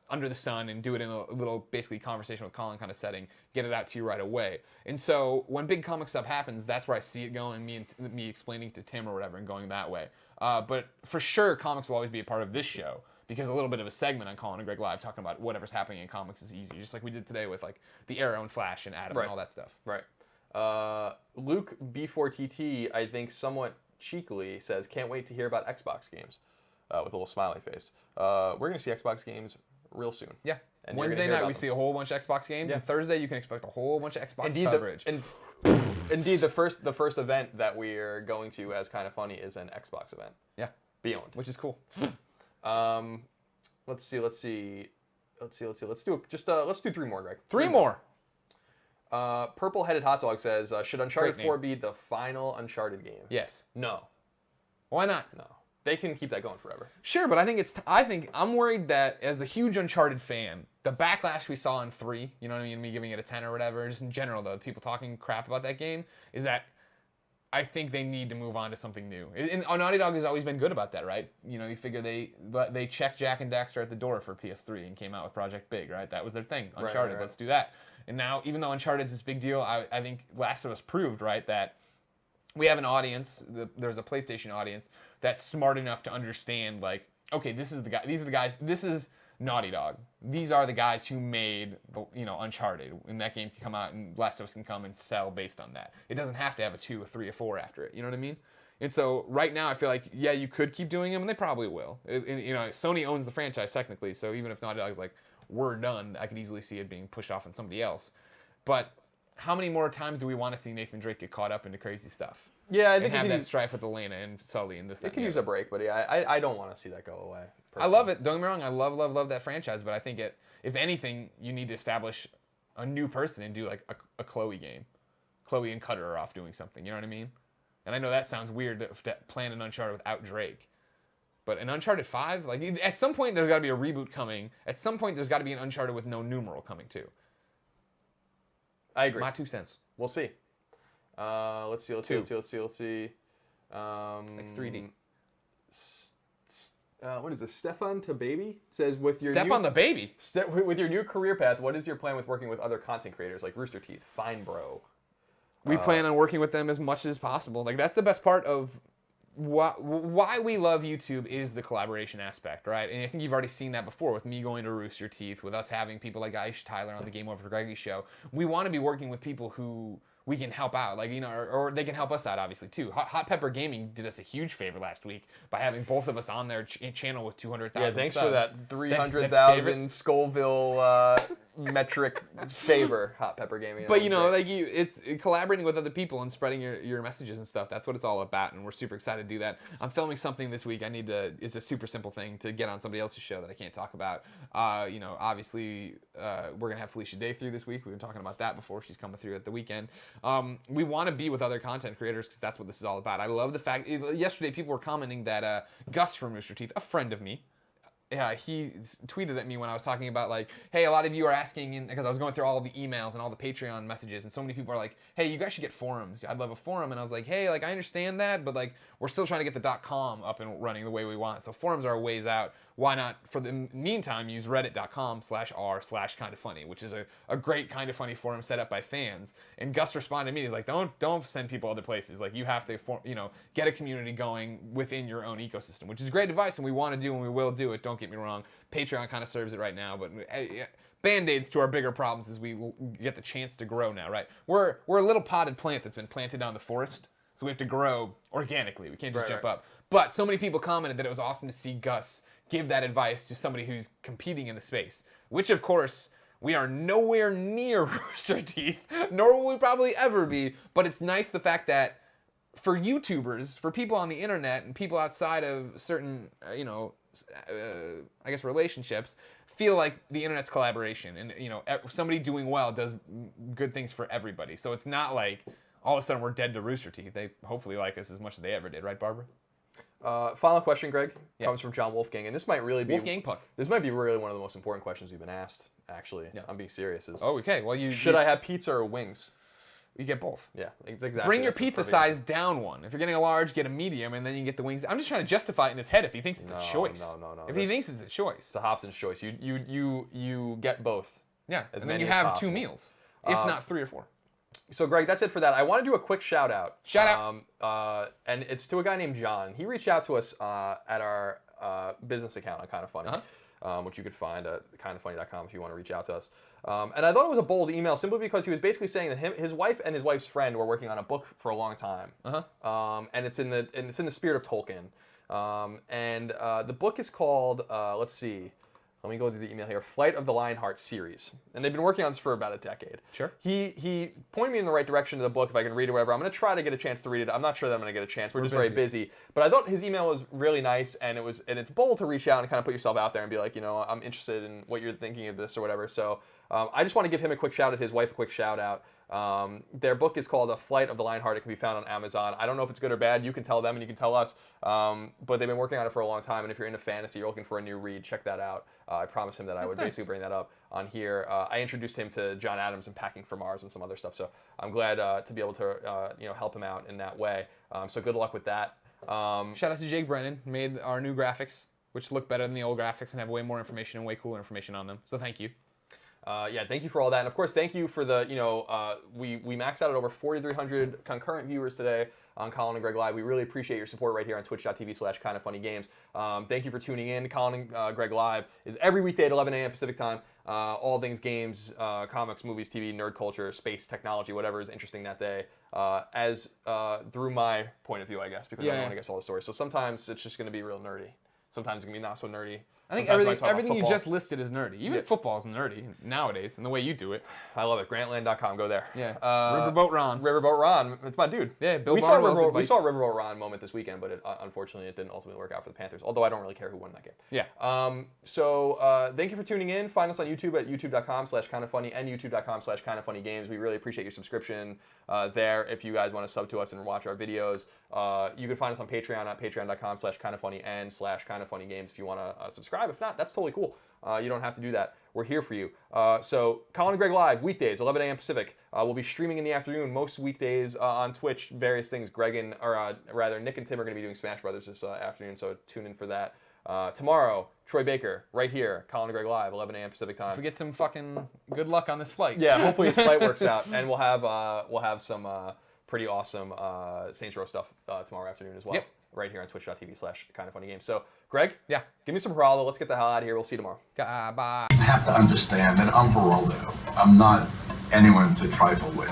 under the sun and do it in a little, basically, conversation with Colin kind of setting, get it out to you right away. And so when big comic stuff happens, that's where I see it going, me explaining to Tim or whatever and going that way. But for sure, comics will always be a part of this show, because a little bit of a segment on Colin and Greg Live talking about whatever's happening in comics is easy, just like we did today with like the Arrow and Flash and Adam and all that stuff. Right. Luke B4TT, I think somewhat cheekily, says, can't wait to hear about Xbox games, with a little smiley face. We're going to see Xbox games real soon. Yeah. And Wednesday night we see a whole bunch of Xbox games, and Thursday you can expect a whole bunch of Xbox coverage. Indeed, the first event that we're going to as Kinda Funny is an Xbox event. Yeah. Beyond. Which is cool. Let's do let's do 3 more, Greg. 3 more. Purple Headed Hot Dog says, should Uncharted 4 be the final Uncharted game? Yes. No. Why not? No. They can keep that going forever. Sure, but I think I'm worried that as a huge Uncharted fan, the backlash we saw in 3, you know what I mean, me giving it a 10 or whatever, just in general though, people talking crap about that game, is that I think they need to move on to something new. And Naughty Dog has always been good about that, right? You know, you figure they checked Jak and Daxter at the door for PS3 and came out with Project Big, right? That was their thing. Uncharted, right. Let's do that. And now, even though Uncharted is this big deal, I think Last of Us proved, right, that we have an audience, there's a PlayStation audience, that's smart enough to understand, like, okay, these are the guys, this is Naughty Dog. These are the guys who made, Uncharted, and that game can come out and Last of Us can come and sell based on that. It doesn't have to have a 2, a 3, a 4 after it, you know what I mean? And so right now I feel like, yeah, you could keep doing them, and they probably will. Sony owns the franchise technically, so even if Naughty Dog's like, we're done, I could easily see it being pushed off on somebody else. But how many more times do we want to see Nathan Drake get caught up into crazy stuff? Yeah, I think and have that strife with Elena and Sully and this. It can use a break, but yeah, I don't want to see that go away. Personally. I love it. Don't get me wrong. I love that franchise, but I think if anything, you need to establish a new person and do like a Chloe game. Chloe and Cutter are off doing something. You know what I mean? And I know that sounds weird to plan an Uncharted without Drake, but an Uncharted 5, like at some point there's got to be a reboot coming. At some point there's got to be an Uncharted with no numeral coming too. I agree. My 2 cents. We'll see. Let's see. Like 3D. what is this? Stefan to baby says with your Step on the baby. With your new career path, what is your plan with working with other content creators like Rooster Teeth, Fine Bro? We plan on working with them as much as possible. Like that's the best part of why we love YouTube is the collaboration aspect, right? And I think you've already seen that before with me going to Rooster Teeth, with us having people like Aish Tyler on the Game Over Greggy show. We want to be working with people who we can help out, like, you know, or they can help us out, obviously, too. Hot Pepper Gaming did us a huge favor last week by having both of us on their channel with 200,000 Yeah, thanks subs. for that 300,000 Scoville metric favor, Hot Pepper Gaming. But, you know, like it's collaborating with other people and spreading your messages and stuff. That's what it's all about, and we're super excited to do that. I'm filming something this week. It's a super simple thing to get on somebody else's show that I can't talk about. You know, obviously, we're going to have Felicia Day through this week. We've been talking about that before. She's coming through at the weekend. We want to be with other content creators because that's what this is all about. I love the fact, yesterday people were commenting that Gus from Rooster Teeth, a friend of me, he tweeted at me when I was talking about, like, hey, a lot of you are asking, because I was going through all the emails and all the Patreon messages, and so many people are like, hey, you guys should get forums. I'd love a forum. And I was like, hey, like, I understand that, but, like, we're still trying to get the .com up and running the way we want. So forums are a ways out. Why not, for the meantime, use reddit.com/r/kindafunny, which is a great Kinda Funny forum set up by fans. And Gus responded to me, he's like, don't send people other places. Like, you have to, get a community going within your own ecosystem, which is great advice, and we want to do and we will do it. Don't get me wrong. Patreon kind of serves it right now, but Band-Aids to our bigger problems as we get the chance to grow now, right? We're a little potted plant that's been planted down the forest, so we have to grow organically. We can't just jump up. But so many people commented that it was awesome to see Gus give that advice to somebody who's competing in the space, which, of course, we are nowhere near Rooster Teeth, nor will we probably ever be, but it's nice the fact that for YouTubers, for people on the internet and people outside of certain, I guess relationships, feel like the internet's collaboration, and somebody doing well does good things for everybody. So it's not like all of a sudden we're dead to Rooster Teeth. They hopefully like us as much as they ever did, right, Barbara? Final question, Greg, comes from John Wolfgang, and this might really be Wolfgang Puck. This might be really one of the most important questions we've been asked. Actually, I'm being serious. Okay. Well, should I have pizza or wings? You get both. Yeah, exactly. Bring your pizza size down one. If you're getting a large, get a medium, and then you can get the wings. I'm just trying to justify it in his head if he thinks it's a choice. No. If he thinks it's a choice. It's a Hobson's choice. You get both. Yeah, and then you have 2 meals, if not 3 or 4. So, Greg, that's it for that. I want to do a quick shout out. And it's to a guy named John. He reached out to us at our business account on Kinda Funny, which you could find at kindafunny.com if you want to reach out to us. And I thought it was a bold email simply because he was basically saying that his wife and his wife's friend were working on a book for a long time. And it's in the spirit of Tolkien. And the book is called, let's see. Let me go through the email here. Flight of the Lionheart series. And they've been working on this for about a decade. Sure. He pointed me in the right direction to the book, if I can read it or whatever. I'm going to try to get a chance to read it. I'm not sure that I'm going to get a chance. We're just very busy. But I thought his email was really nice, and it's bold to reach out and kind of put yourself out there and be like, I'm interested in what you're thinking of this or whatever. So I just want to give him a quick shout out, his wife a quick shout out. Their book is called A Flight of the Lionheart. It can be found on Amazon. I don't know if it's good or bad. You can tell them and you can tell us. But they've been working on it for a long time. And if you're into fantasy, you're looking for a new read, check that out. I promised him that I would basically bring that up on here. I introduced him to John Adams and Packing for Mars and some other stuff. So I'm glad to be able to help him out in that way. So good luck with that. Shout out to Jake Brennan, who made our new graphics, which look better than the old graphics and have way more information and way cooler information on them. So thank you. Thank you for all that. And of course, thank you for the, we maxed out at over 4,300 concurrent viewers today on Colin and Greg Live. We really appreciate your support right here on twitch.tv/kindafunnygames. Thank you for tuning in. Colin and Greg Live is every weekday at 11 a.m. Pacific time. All things games, comics, movies, TV, nerd culture, space, technology, whatever is interesting that day. Through my point of view, I guess, because I don't want to guess all the stories. So sometimes it's just going to be real nerdy. Sometimes it can be not so nerdy. I think everything you just listed is nerdy. Even football is nerdy nowadays, and the way you do it. I love it. Grantland.com. Go there. Yeah. Riverboat Ron. Riverboat Ron. It's my dude. Yeah, we saw Riverboat Ron moment this weekend, but unfortunately it didn't ultimately work out for the Panthers, although I don't really care who won that game. Yeah. Thank you for tuning in. Find us on YouTube at youtube.com/kindafunny and youtube.com/kindafunnygames. We really appreciate your subscription there. If you guys want to sub to us and watch our videos, you can find us on Patreon at patreon.com/kindafunny and /kindafunnygames if you want to subscribe. If not, that's totally cool. You don't have to do that. We're here for you. So Colin and Greg Live, weekdays, 11 a.m. Pacific. We'll be streaming in the afternoon, most weekdays on Twitch, various things. Nick and Tim are going to be doing Smash Brothers this afternoon, so tune in for that. Tomorrow, Troy Baker, right here, Colin and Greg Live, 11 a.m. Pacific time. If we get some fucking good luck on this flight. Yeah, hopefully his flight works out, and we'll have some pretty awesome Saints Row stuff tomorrow afternoon as well. Yep. Right here on twitch.tv/kindoffunnygames. So, Greg, yeah, give me some Geraldo. Let's get the hell out of here. We'll see you tomorrow. Bye. You have to understand that I'm Geraldo. I'm not anyone to trifle with.